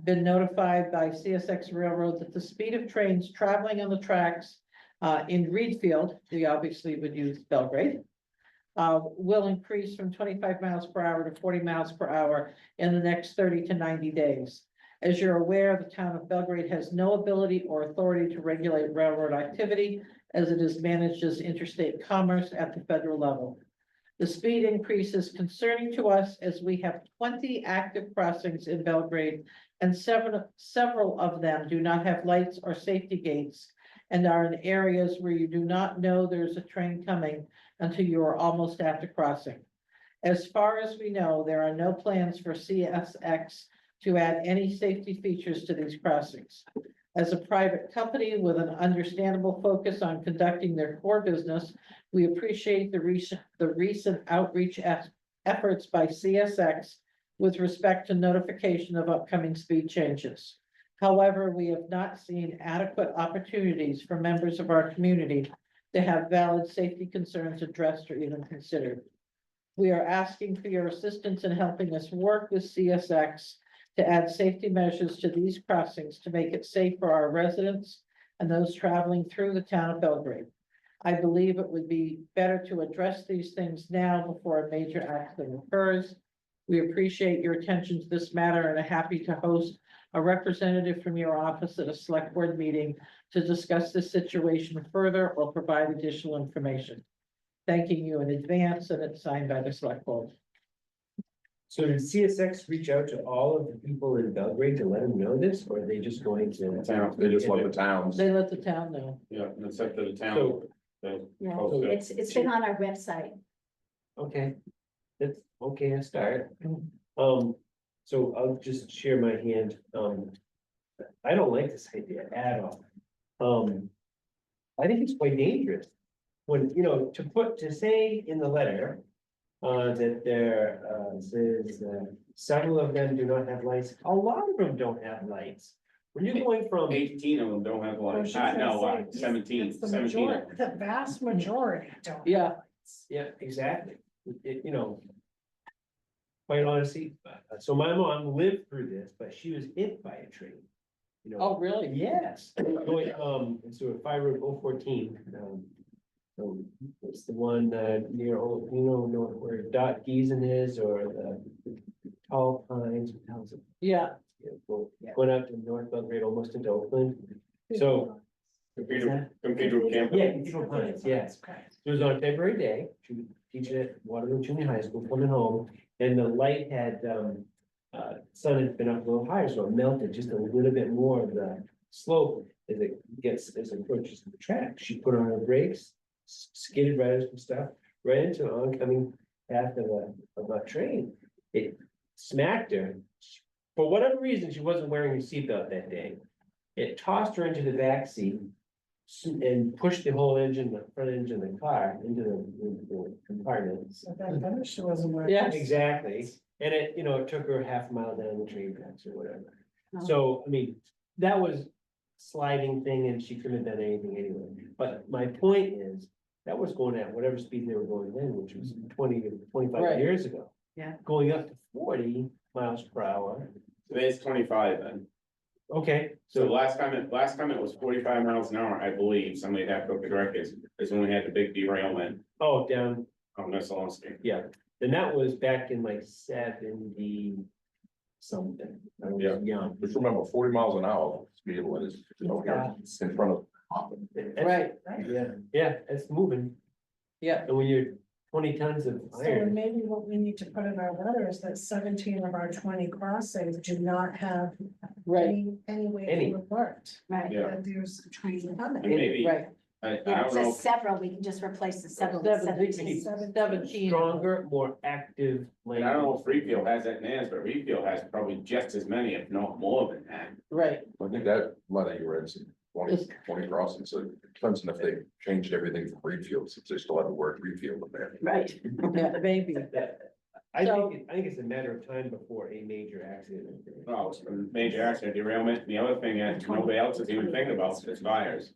been notified by CSX Railroad that the speed of trains traveling on the tracks in Reedfield, we obviously would use Belgrade, will increase from 25 miles per hour to 40 miles per hour in the next 30 to 90 days. As you're aware, the town of Belgrade has no ability or authority to regulate railroad activity as it is managed as interstate commerce at the federal level. The speed increase is concerning to us as we have 20 active crossings in Belgrade and several of them do not have lights or safety gates and are in areas where you do not know there's a train coming until you are almost at the crossing. As far as we know, there are no plans for CSX to add any safety features to these crossings. As a private company with an understandable focus on conducting their core business, we appreciate the recent outreach efforts by CSX with respect to notification of upcoming speed changes. However, we have not seen adequate opportunities for members of our community to have valid safety concerns addressed or even considered. We are asking for your assistance in helping us work with CSX to add safety measures to these crossings to make it safe for our residents and those traveling through the town of Belgrade. I believe it would be better to address these things now before a major accident occurs. We appreciate your attention to this matter and are happy to host a representative from your office at a select board meeting to discuss this situation further or provide additional information. Thanking you in advance, and it's signed by the select board. So did CSX reach out to all of the people in Belgrade to let them know this, or are they just going to? Town. They just let the towns. They let the town know. Yeah, and it's up to the town. So, Yeah, post it. it's been on our website. okay, that's okay, a start. Mm. So I'll just share my hand, I don't like this idea at all. I think it's quite dangerous. When, you know, to say in the letter, that there, says, several of them do not have lights, a lot of them don't have lights. When you're going from, 18 of them don't have Well, I lights, should say, no, it's- 17, it's the 17. majority- The vast majority don't. Yeah. yeah, exactly, you know. Quite honestly, so my mom lived through this, but she was hit by a train. You know, Oh, really? yes, going, and so if I wrote 014, it's the one, near, know where Dot Giesen is, or the Tall Pines, what the hell is it? Yeah, Going out to North Belgrade, almost into Oakland, so. Cathedral campus. Yeah, Cathedral Pines, yes. It was on February day, she was teaching at Waterloo Junior High School, coming home, and the light had, sun had been up a little higher, so it melted just a little bit more of the slope as it approaches the track. She put on her brakes, skidded right into some stuff, right into the oncoming path of a train. It smacked her. For whatever reason, she wasn't wearing her seatbelt that day. It tossed her into the back seat and pushed the whole engine, the front engine of the car into the compartment. So that better she wasn't wearing. Yes. Exactly, and it, it took her half a mile down the train tracks or whatever. Oh. So, I mean, that was sliding thing and she couldn't have done anything anyway. But my point is, that was going at whatever speed they were going then, which was 20 to 25 Right. years ago. Yeah. Going up to 40 miles per hour. Today's 25 then. Okay, So so, last time it was 45 miles an hour, I believe, somebody had to correct it, is when we had the big derailment oh, down, on Messalonski. yeah, and that was back in like 70 something. I was Yeah. young. Just remember, 40 miles an hour speed limit is, in front of. right, Yeah, it's moving. yeah, And when you're 20 tons of So iron, maybe what we need to put in our letter is that 17 of our 20 crossings do not have right, any way Any. to report. Right. Yeah. That there's a train And coming. maybe, right. I Yeah, it don't know, says several, we can just replace the several. with 17. 17. stronger, more active. and I don't know if Reedfield has that in theirs, but Reedfield has probably just as many, if not more than that. Right, I think that letter you read, said 20 crossings, so it depends on if they changed everything from Greenfield, since they still have the word Greenfield in there. Right. yeah, maybe. I So- think it's a matter of time before a major accident. Well, it's a major accident, derailment, and the other thing that nobody else is even thinking about is fires.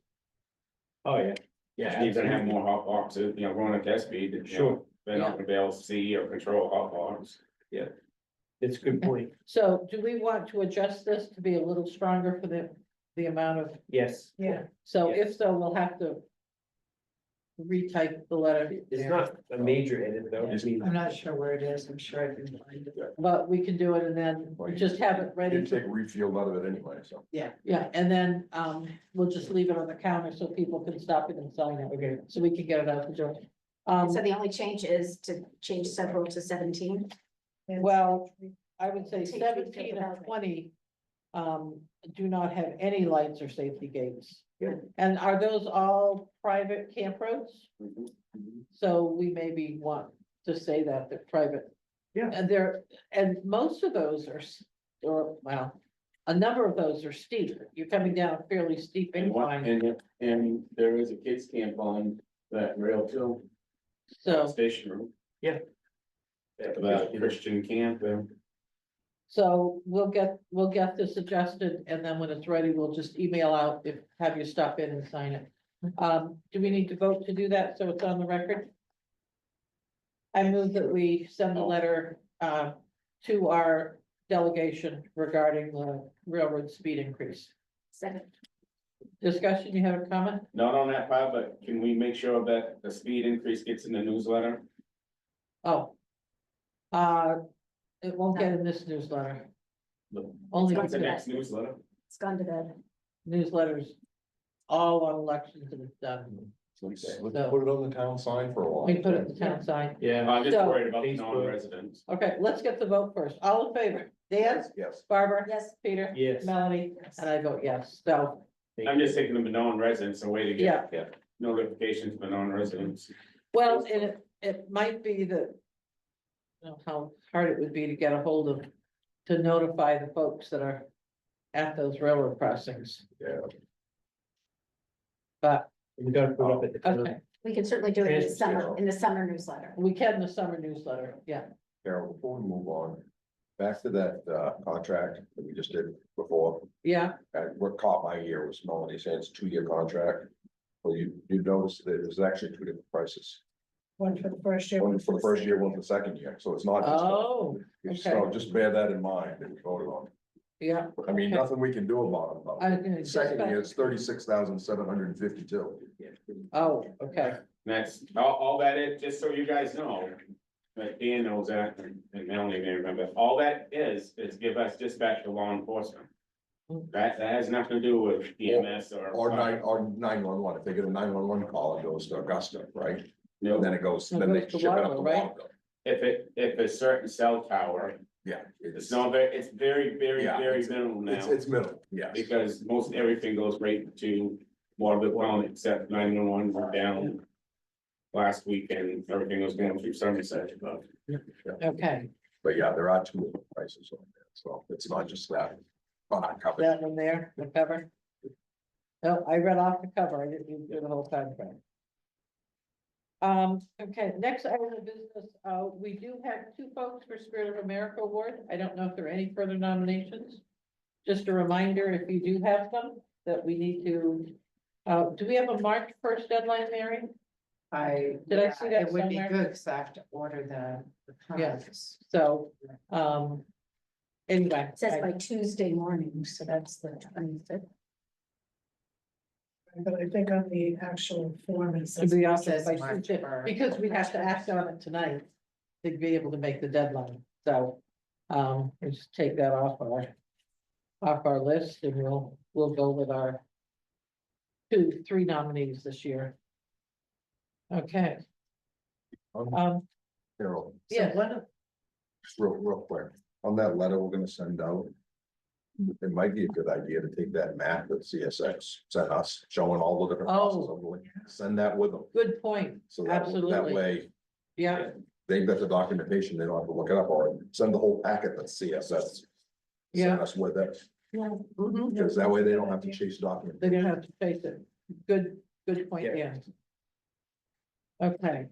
Oh, yeah. Yeah, You're gonna have absolutely. more hot boxes, going at that speed, Sure. they're not gonna be able to see or control hot box. It's a good point. So do we want to adjust this to be a little stronger for the amount of, Yes. Yeah. so Yeah. if so, we'll have to retype the letter, It's not a major edit though. I mean, I'm not sure where it is, I'm sure I can find it. but we can do it and then just have it ready Didn't to. take Reedfield out of it anyway, so. Yeah, and then, we'll just leave it on the counter so people can stop it and sign it, okay, so we can get it out the door. So the only change is to change several to 17. And Well, I would say Take 17 and Reedfield out. 20 do not have any lights or safety gates. Yeah. And are those all private camp roads? Mhm. So we maybe want to say that they're private. Yeah. And most of those are, or, well, a number of those are steep. You're coming down a fairly steep And one, incline, and there is a kids camp on that rail too, so, station road. Yeah. At the Christian camp, so we'll get this adjusted, and then when it's ready, we'll just email out have you stop in and sign it. Do we need to vote to do that, so it's on the record? I move that we send a letter, to our delegation regarding the railroad speed increase. Second. Discussion, you have a comment? not on that part, but can we make sure that the speed increase gets in the newsletter? Oh. It won't get in this newsletter, only What's the because next newsletter? It's gone to bed. newsletters all on elections and it's done. Let's put it on the town sign for a while. We put it in the town sign. Yeah. I'm just So- worried about the Facebook. non-residents. Okay, let's get the vote first. All in favor? Dan, Yes. Barbara? Yes. Peter? Yes. Melanie? And I vote yes. So, I'm just thinking of the non-residents, a way to yeah, get notifications for non-residents. well, and it might be that. You know, how hard it would be to get a hold of, to notify the folks that are at those railroad crossings, Yeah. but, We gotta put up at the. okay, We can certainly do it in the Transportation. summer, in the summer newsletter. we can in the summer newsletter, yeah. Carol, before we move on, back to that contract that we just did before, Yeah, what caught my ear was Melanie saying it's a 2-year contract. Well, you noticed that there's actually 2 different prices, One for the first year. one for the first year, one for the second year, so it's not just. oh, So just bear that in mind that we voted on. yeah. I mean, Okay. nothing we can do about it, I though. can just- Second year, it's 36,752. Oh, okay, And that's, all that is, just so you guys know, that Dan knows that, and Melanie may remember, all that is give us dispatch to law enforcement. That has nothing to do with EMS or. Or 911, if they get a 911 call, it goes to Augusta, right? No, And then it goes, It then they goes to ship it up to Waterloo, right? Waterloo. if a certain cell tower, Yeah. it's not very, it's very, very, Yeah, very it's- minimal It's, now. it's middle, yes. Because most everything goes right to Waterloo County except 911 went down. Last weekend, everything was going through Somerset, but okay, But yeah, there are 2 different prices on there, so it's not just that. Oh, not covered. that one there, the cover. No, I read off the cover, I didn't even do the whole contract. Okay, next item of business, we do have 2 folks for Spirit of America Award. I don't know if there are any further nominations. Just a reminder, if you do have them, that we need to, do we have a March 1st deadline, Mary? Did I see that It would be somewhere? good, cause I have to order the Yes. cards. So, anyway. It says by Tuesday morning, so that's the 25th. But I think on the actual form, it To says. be It offered says by March Tuesday, 1st. because we have to act on it tonight to be able to make the deadline, so, we'll just take that off our list, and we'll go with our 3 nominees this year. Okay, Carol, yeah, just real quick, on that letter we're gonna send out. It might be a good idea to take that map that CSX sent us, showing all the different processes of the way, send that with them. good point, So that Absolutely. way, yeah, they've got the documentation, they don't have to look it up, or send the whole packet that CSS. Yeah. Send us with it, mhm. because that way they don't have to chase documents. They're gonna have to face it, good point, Yeah. yeah. Okay,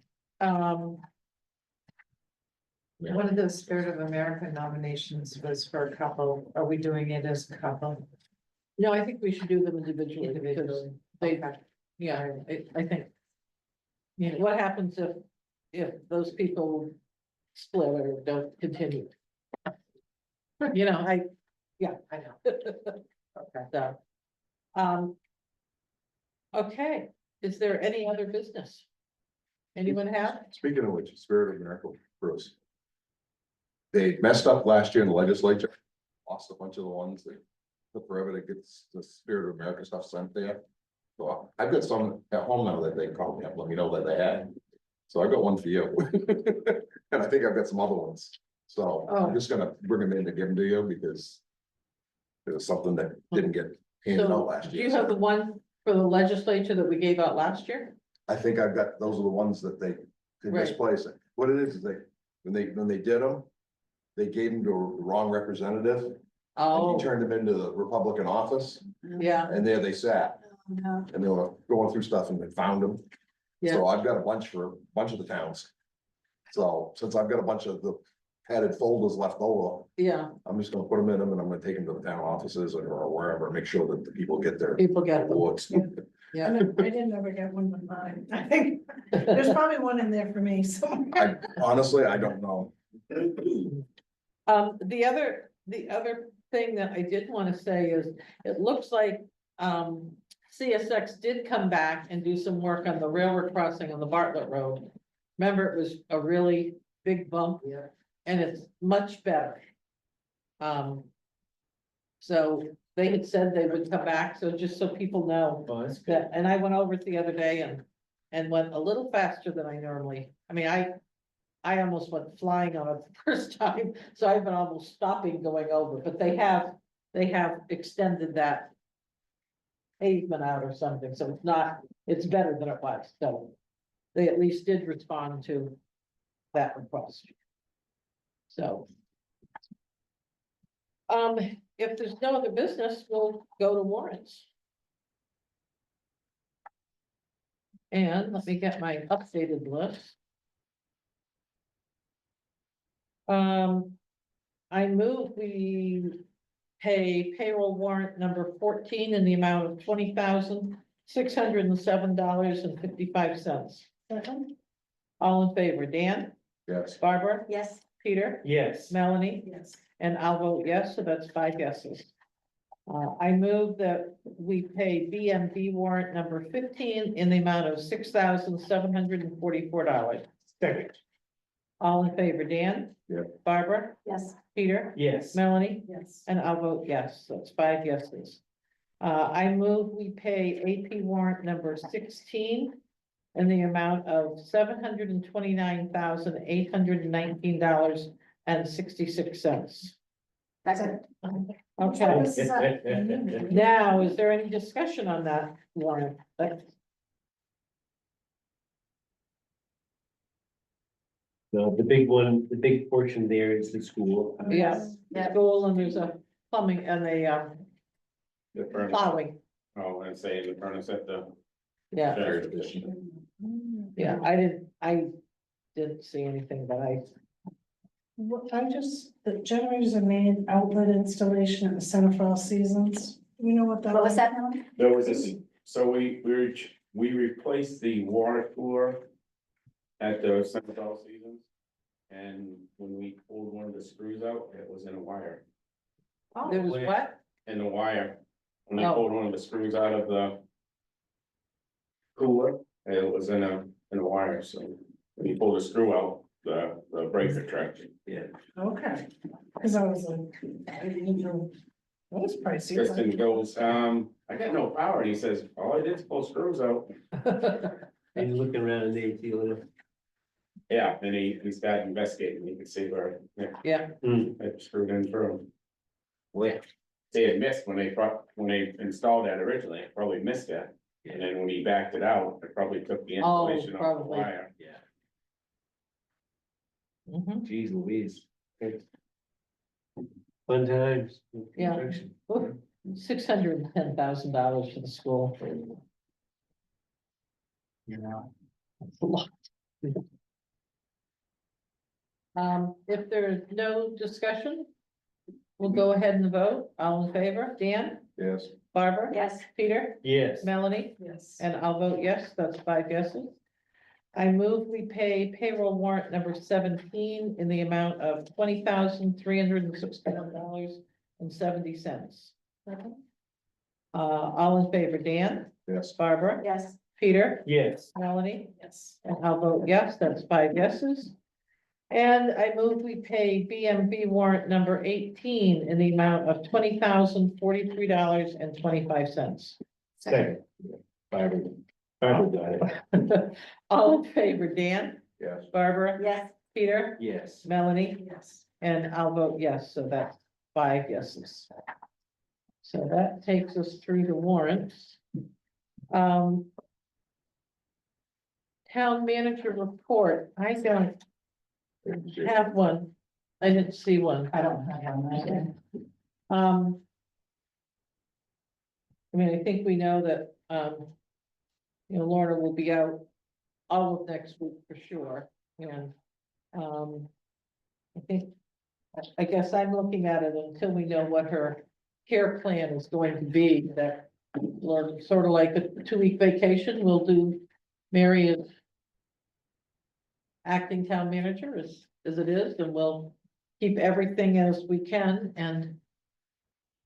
One of those Spirit of America nominations was for a couple. Are we doing it as a couple? no, I think we should do them individually, because Individually. they, Okay. yeah, I think. You know, what happens if those people split or don't continue? You know, I know. Okay. so. Okay, is there any other business? Anyone have? Speaking of which, Spirit of America, Bruce. They messed up last year in the legislature, lost a bunch of the ones that took forever to get the Spirit of America stuff sent there. So I've got some at home now that they called me up, let me know that they had. So I got one for you. And I think I've got some other ones. So Oh. I'm just gonna bring them in to give them to you because It was something that didn't get handed So out last do year. you have the one for the legislature that we gave out last year? I think I've got, those are the ones that they Right. misplaced. What it is they, when they did them, they gave them to the wrong representative. And Oh, he turned them into the Republican office, yeah, and there they sat, No. and they were going through stuff and they found them. yeah, So I've got a bunch for a bunch of the towns. So since I've got a bunch of the padded folders left over, yeah, I'm just gonna put them in them and I'm gonna take them to the town offices or wherever, make sure that the people get their people get them, awards. yeah. I didn't ever get one with mine. I think there's probably one in there for me somewhere. I honestly, I don't know. The other thing that I did wanna say is, it looks like, CSX did come back and do some work on the railroad crossing on the Bartlett Road. Remember, it was a really big bump. Yeah. And it's much better. So they had said they would come back, so just so people know Oh, that's good. that, and I went over it the other day and went a little faster than I normally, I mean, I almost went flying on it the first time, so I've been almost stopping going over, but they have extended that pavement out or something, so it's better than it was, so they at least did respond to that request. So. If there's no other business, we'll go to warrants. And let me get my updated list. I move we pay payroll warrant number 14 in the amount of $20,607.55. All in favor, Dan, Yes. Barbara, Yes. Peter, Yes. Melanie? Yes. And I'll vote yes, so that's 5 yeses. I move that we pay BMV warrant number 15 in the amount of $6,744. Second. All in favor, Dan? Yeah. Barbara? Yes. Peter? Yes. Melanie? Yes. And I'll vote yes, so it's 5 yeses. I move we pay AP warrant number 16 in the amount of $729,819.66. Second. Okay. This is a- Now, is there any discussion on that warrant? No, the big one, the big portion there is the school. Yeah, Yeah. school and there's a plumbing and a The furnace, plowing, oh, and say the furnace at the. yeah, sheriff's station. yeah, I didn't see anything, but What, the generators are made outlet installation at the Center for All Seasons. You know what that? What was that, Melanie? There was this, so we replaced the water cooler at the Central Seasons. And when we pulled one of the screws out, it was in a wire, there was where- what? in the wire. When they Oh. pulled one of the screws out of the cooler, it was in a wire, so when you pull the screw out, the breaker track. Yeah. Okay, because I was like, I didn't know. That was pricey. but- Kristen goes, I got no power, and he says, all I did is pull screws out. And you're looking around and they see a little. Yeah, and he started investigating, you could see where, Yeah, it screwed in through. Well, They had missed when they installed that originally, it probably missed it, and then when he backed it out, it probably took the Oh, insulation off the probably. wire. yeah, mhm. geez Louise. Fun times. Yeah. Construction. $610,000 for the school. Yeah. That's a lot. If there's no discussion, we'll go ahead and vote. All in favor? Dan, Yes. Barbara? Yes. Peter, Yes. Melanie? Yes. And I'll vote yes, that's 5 yeses. I move we pay payroll warrant number 17 in the amount of $20,361.70. All in favor, Dan, Yes. Barbara, Yes. Peter, Yes. Melanie, Yes. and I'll vote yes, that's 5 yeses. And I move we pay BMV warrant number 18 in the amount of $20,043.25. Second. Barbara got it. All in favor, Dan, Yes. Barbara, Yes. Peter, Yes. Melanie, Yes. and I'll vote yes, so that's 5 yeses. So that takes us through the warrants. Um. Town manager report, I don't have one. I didn't see one. I don't have one either. Um. I mean, I think we know that, you know, Lorna will be out all of next week for sure, and, I think, I guess I'm looking at it until we know what her care plan is going to be, that, Lord, sort of like a 2-week vacation, we'll do Mary as acting town manager as it is, and we'll keep everything as we can and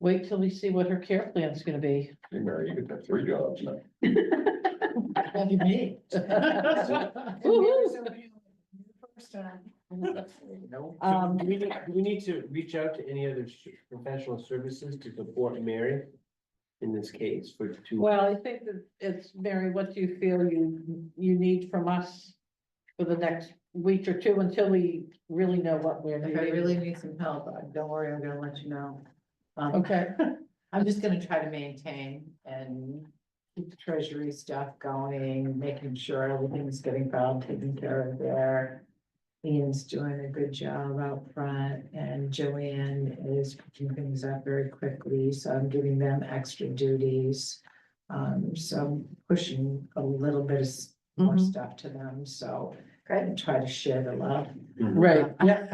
wait till we see what her care plan is gonna be. Hey, Mary, you could have 3 jobs now. What do you mean? First time. Do we need to reach out to any other professional services to support Mary in this case for two? Well, I think that it's, Mary, what do you feel you need from us for the next week or two until we really know what we're If I needing? really need some help, don't worry, I'm gonna let you know. Okay, I'm just gonna try to maintain and keep the treasury stuff going, making sure everything's getting filed, taken care of there. Ian's doing a good job out front, and Joanne is picking things up very quickly, so I'm giving them extra duties. So I'm pushing a little bit of more Mhm. stuff to them, so I try to share the love. right, yeah.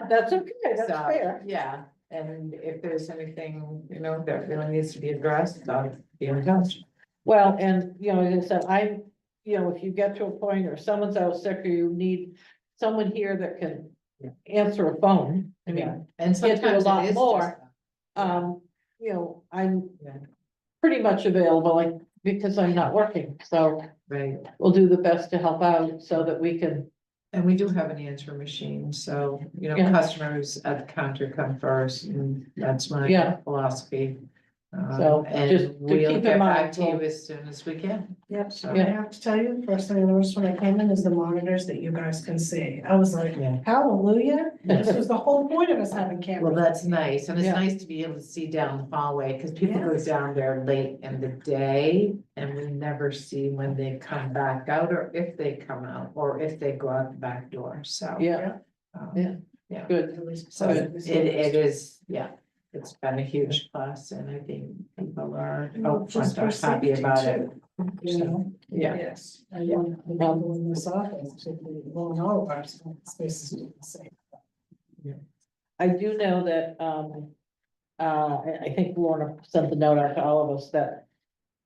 That's okay, that's So, fair. yeah, and if there's anything, you know, that really needs to be addressed, I'll be in touch. Well, and, you know, as I said, I'm, you know, if you get to a point or someone's out sick or you need someone here that can answer a phone, I mean, And get to a sometimes lot it is more. just. You know, I'm Yeah. pretty much available, like, because I'm not working, so Right, we'll do the best to help out so that we can, and we do have an answer machine, so, you know, Yeah. customers at the counter come first, and that's my Yeah. philosophy. So, And just to we'll keep in get mind, back to you we'll- as soon as we can. Yep, So, I have to tell you, first thing I noticed when I came in is the monitors that you guys can see. I was like, yeah. hallelujah, this was the whole point of us having cameras. Well, that's nice, and it's Yeah. nice to be able to see down the hallway, because people go Yes. down there late in the day, and we never see when they come back out, or if they come out, or if they go out the back door, so. yeah, um, Yeah. good. At least- So it is, yeah, it's been a huge plus, and I think people are Just upfront, for are happy safety about it. too, you know? Yeah. Yes, I want the people in this office to be, well, in all of our spaces to be safe. I do know that, I think Lorna sent the note out to all of us that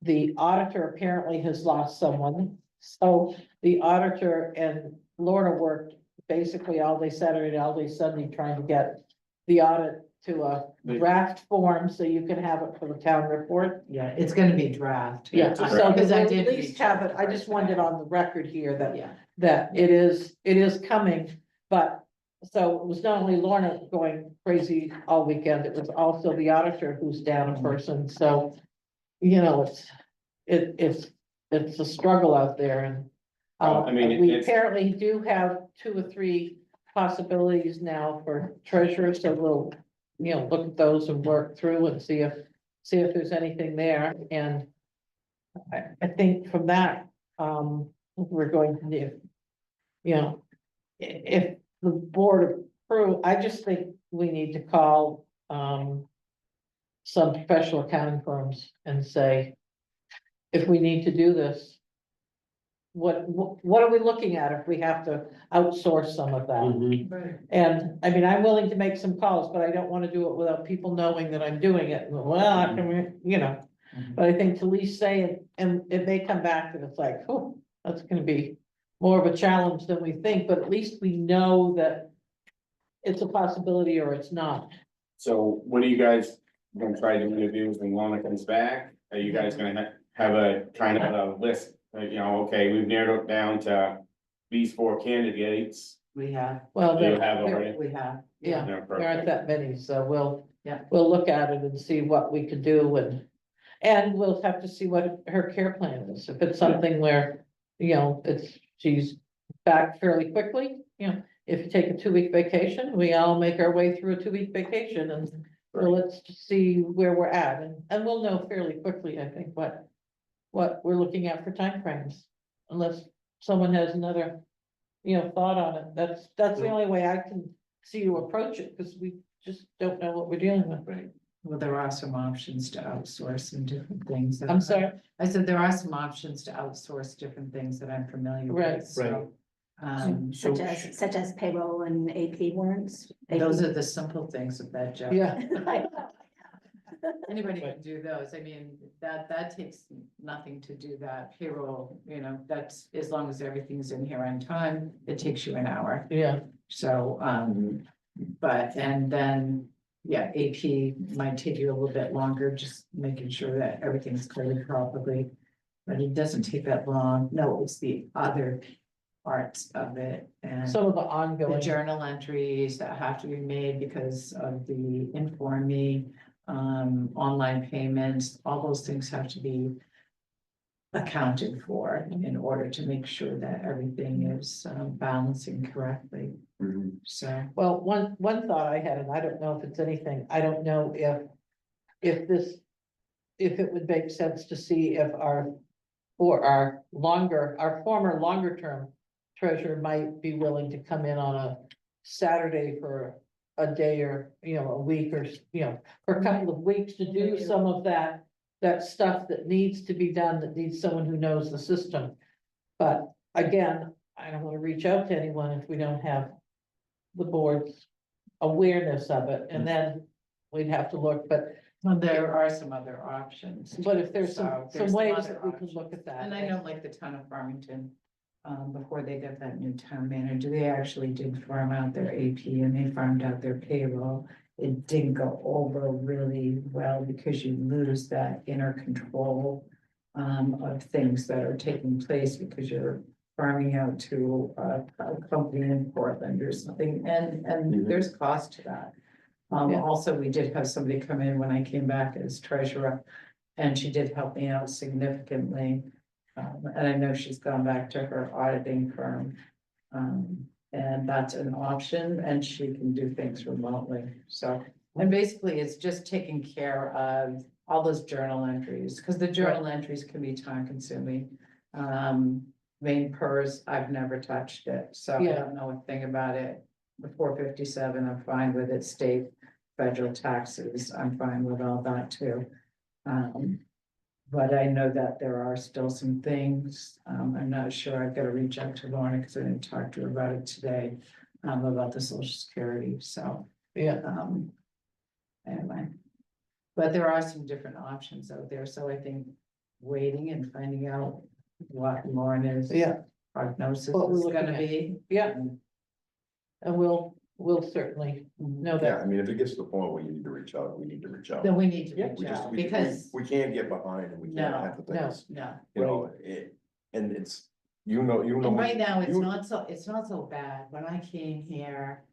the auditor apparently has lost someone. So the auditor and Lorna worked basically all day Saturday, all day Sunday, trying to get the audit to a draft form so you can have it for the town report. Yeah, it's gonna be draft. Yeah, it's a so draft. Because I we'll did at least reach have out it, I just wanted it on the record here that Yeah, that it is coming, but. So it was not only Lorna going crazy all weekend, it was also the auditor who's down a person, so. You know, it's a struggle out there and. Well, I mean, We it's- apparently do have 2 or 3 possibilities now for treasurer, so we'll, you know, look at those and work through and see if there's anything there, and. I think from that, we're going to do. You know, if the board approve, I just think we need to call, some professional accounting firms and say, if we need to do this, what are we looking at if we have to outsource some of that? Mhm. right. And, I mean, I'm willing to make some calls, but I don't wanna do it without people knowing that I'm doing it, well, I can, you know. But I think to at least say it, and it may come back and it's like, oh, that's gonna be more of a challenge than we think, but at least we know that. It's a possibility or it's not. So when are you guys gonna try to interviews when Lana comes back? Are you guys gonna have a kind of a list, you know, okay, we've narrowed it down to these 4 candidates? We have, Well, Do you there, have already? we have. yeah, No, there aren't perfect. that many, so we'll. Yeah. We'll look at it and see what we can do and we'll have to see what her care plan is. If it's something where, you know, she's back fairly quickly, you know. If you take a 2-week vacation, we all make our way through a 2-week vacation and So let's just see where we're at, and we'll know fairly quickly, I think, what we're looking at for timeframes. Unless someone has another, thought on it, that's the only way I can see to approach it, because we just don't know what we're dealing with. Right. Well, there are some options to outsource and different things. I'm sorry, I said there are some options to outsource different things that I'm familiar Right. with, so. So- Such as payroll and AP warrants. Those are the simple things of that job. yeah, Anybody Right. can do those. I mean, that takes nothing to do that payroll, that's as long as everything's in here on time, it takes you an hour. yeah, So, and then, yeah, AP might take you a little bit longer, just making sure that everything's coded properly. But it doesn't take that long. No, it's the other parts of it and some of the the ongoing, journal entries that have to be made because of the Inform Me, online payments, all those things have to be accounted for in order to make sure that everything is balancing correctly. So, well, one thought I had, and I don't know if it's anything, I don't know if it would make sense to see if our former longer term treasurer might be willing to come in on a Saturday for a day or, a week or, for a couple of weeks to do some of that stuff that needs to be done, that needs someone who knows the system. But again, I don't want to reach out to anyone if we don't have the board's awareness of it, and then we'd have to look, but well, there are some other options. if there's So some there's ways other that we can options. look at that. And I know like the town of Farmington, before they got that new town manager, they actually did farm out their AP and they farmed out their payroll. It didn't go over really well because you lose that inner control of things that are taking place because you're farming out to a company in Portland or something, and there's cost to that. Yeah. Also, we did have somebody come in when I came back as treasurer, and she did help me out significantly. And I know she's gone back to her auditing firm. And that's an option, and she can do things remotely, so. And basically, it's just taking care of all those journal entries, because the journal entries can be time consuming. Main PERS, I've never touched it, so I Yeah. don't know a thing about it. The 457, I'm fine with it, state, federal taxes, I'm fine with all that too. But I know that there are still some things, I'm not sure, I've got to reach out to Lorna, because I didn't talk to her about it today. About the social security, so, Yeah, anyway. But there are some different options out there, so I think waiting and finding out what Lorna's yeah, prognosis What we're is looking gonna at. be. yeah, and we'll certainly know Yeah, that. I mean, if it gets to the point where you need to reach out, we need to reach out. Then we need to Yeah. reach We just, out, we, because, we can't get behind and we can't No, have the no. things, no, and it's, you know. and right now, it's you- not so bad. When I came here,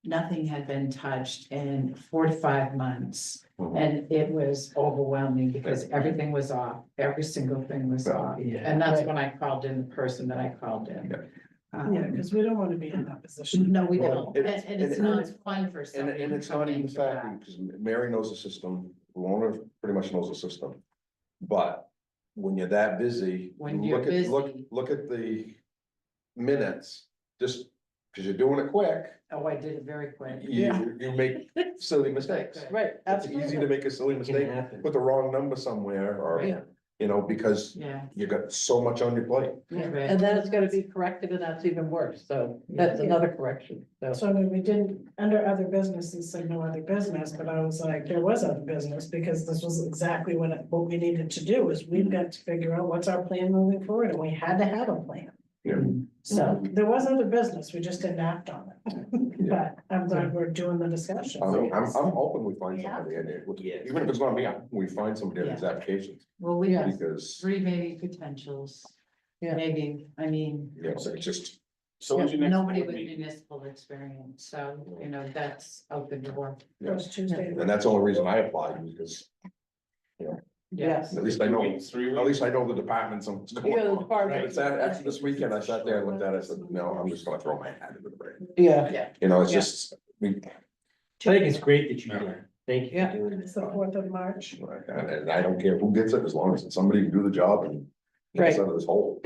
nothing had been touched in 4 to 5 months. Mhm. And it was overwhelming because everything was off, every single thing was Yeah. off, Yeah. and that's Right. when I called in the person that I called in. Yeah. Yeah, because we don't want to be in that position. No, we Well, don't, and it's- and it's and- not fun for And, somebody. and to it's come not even into the fact, that. because Mary knows the system, Lorna pretty much knows the system. But when you're that busy, When you're look at, busy. look at the minutes, just because you're doing it quick, Oh, I did it very quick. you make silly mistakes. Right, It's easy to absolutely, make a silly It can mistake, happen. put the wrong number somewhere, Yeah. or, because Yeah. you got so much on your plate. and then it's gonna be corrected, and that's even worse, so that's Yeah. another correction, so. So I mean, we didn't, under other businesses, said no other business, but I was like, there was other business, because this was exactly what we needed to do, is we've got to figure out what's our plan moving forward, and we had to have a plan. Yeah. So there was other business, we just didn't act on it, Yeah. but I'm glad we're doing the discussion. I'm hoping we find We have somebody in it, Yes. even if it's not me, we find somebody in these applications, Well, we Yeah. have because, 3 maybe potentials. Yeah. Maybe, I mean, it's just. So when's your next nobody board with meeting? municipal experience, so, that's out the door. First Tuesday. And that's the only reason I applied, because Yes. at least I know, 2 weeks, 3 weeks? at least I know the department, something's going Yeah, the on. department. It's after this weekend, I sat there and looked at it, I said, no, I'm just gonna throw my hat into the ring. Yeah, You know, it's Yeah. just, I think it's great that you Thank you Yeah. for doing It's this. the 4th of March. And I don't care who gets it, as long as somebody can do the job and get us Right. out of this hole.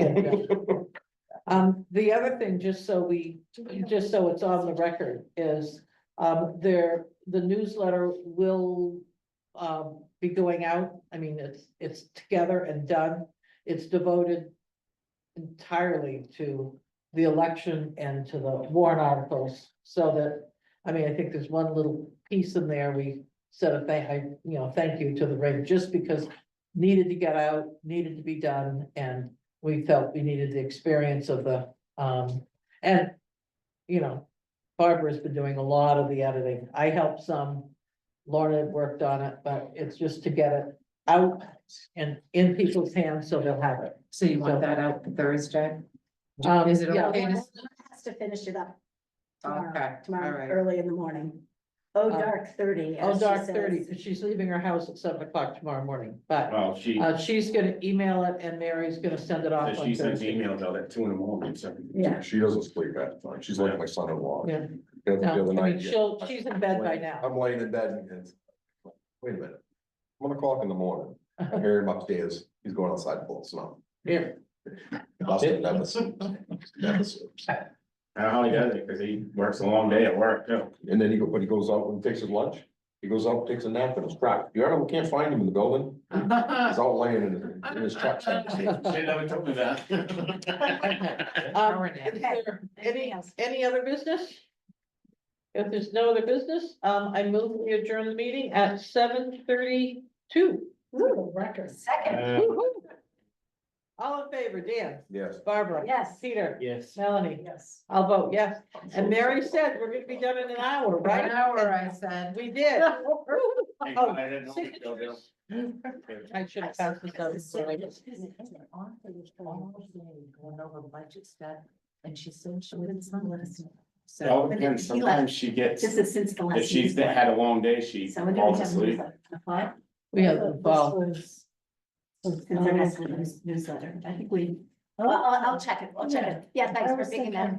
The other thing, just so it's on the record, is, the newsletter will, be going out. I mean, it's together and done. It's devoted entirely to the election and to the warrant articles, so that, I mean, I think there's one little piece in there, we said thank you to the ring, just because needed to get out, needed to be done, and we felt we needed the experience of the, and, you know, Barbara's been doing a lot of the editing. I helped some, Lorna had worked on it, but it's just to get it out and in people's hands so they'll have it. So you want that out Thursday? Is it Yeah. okay to? Has to finish it up tomorrow, Okay, all tomorrow right. early in the morning. Oh, Uh, dark 30. Oh, as she dark says. 30, because she's leaving her house at 7 o'clock tomorrow morning, but Well, she's gonna email it and Mary's gonna send it off on she sends Thursday. emails out at 2 in the morning, so. Yeah. She doesn't sleep at night. She's like my son-in-law. Yeah. The No, other I mean, night, she's in bed by now. I'm laying in bed and it's, wait a minute. 1 o'clock in the morning, I hear him upstairs, he's going outside to pull the snow. Yeah, Dustin never sleeps. Never sleeps. I don't know how he does it, because he works a long day at work too. And then when he goes out and takes his lunch, he goes out, takes a nap in his truck. You ever can't find him in the building? He's out laying in his truck. She never told me that. Is there any other business? If there's no other business, I move we adjourn the meeting at 7:32. Ooh, record. Second, All in favor, Dan, Yes. Barbara. yes. Peter, Yes. Melanie, Yes. I'll vote yes. And Mary said we're gonna be done in an hour, right? An hour, I said. We did. Oh, I didn't know what to do. I should have passed this out. Going over budget stuff, and she said she wouldn't send us. It all So, depends, sometimes she gets, This is since the last. if she's newsletter. had a long day, she So when do we falls have asleep. newsletter? We have the ball. Since our last newsletter, I think we, I'll check it, yeah, thanks for picking that.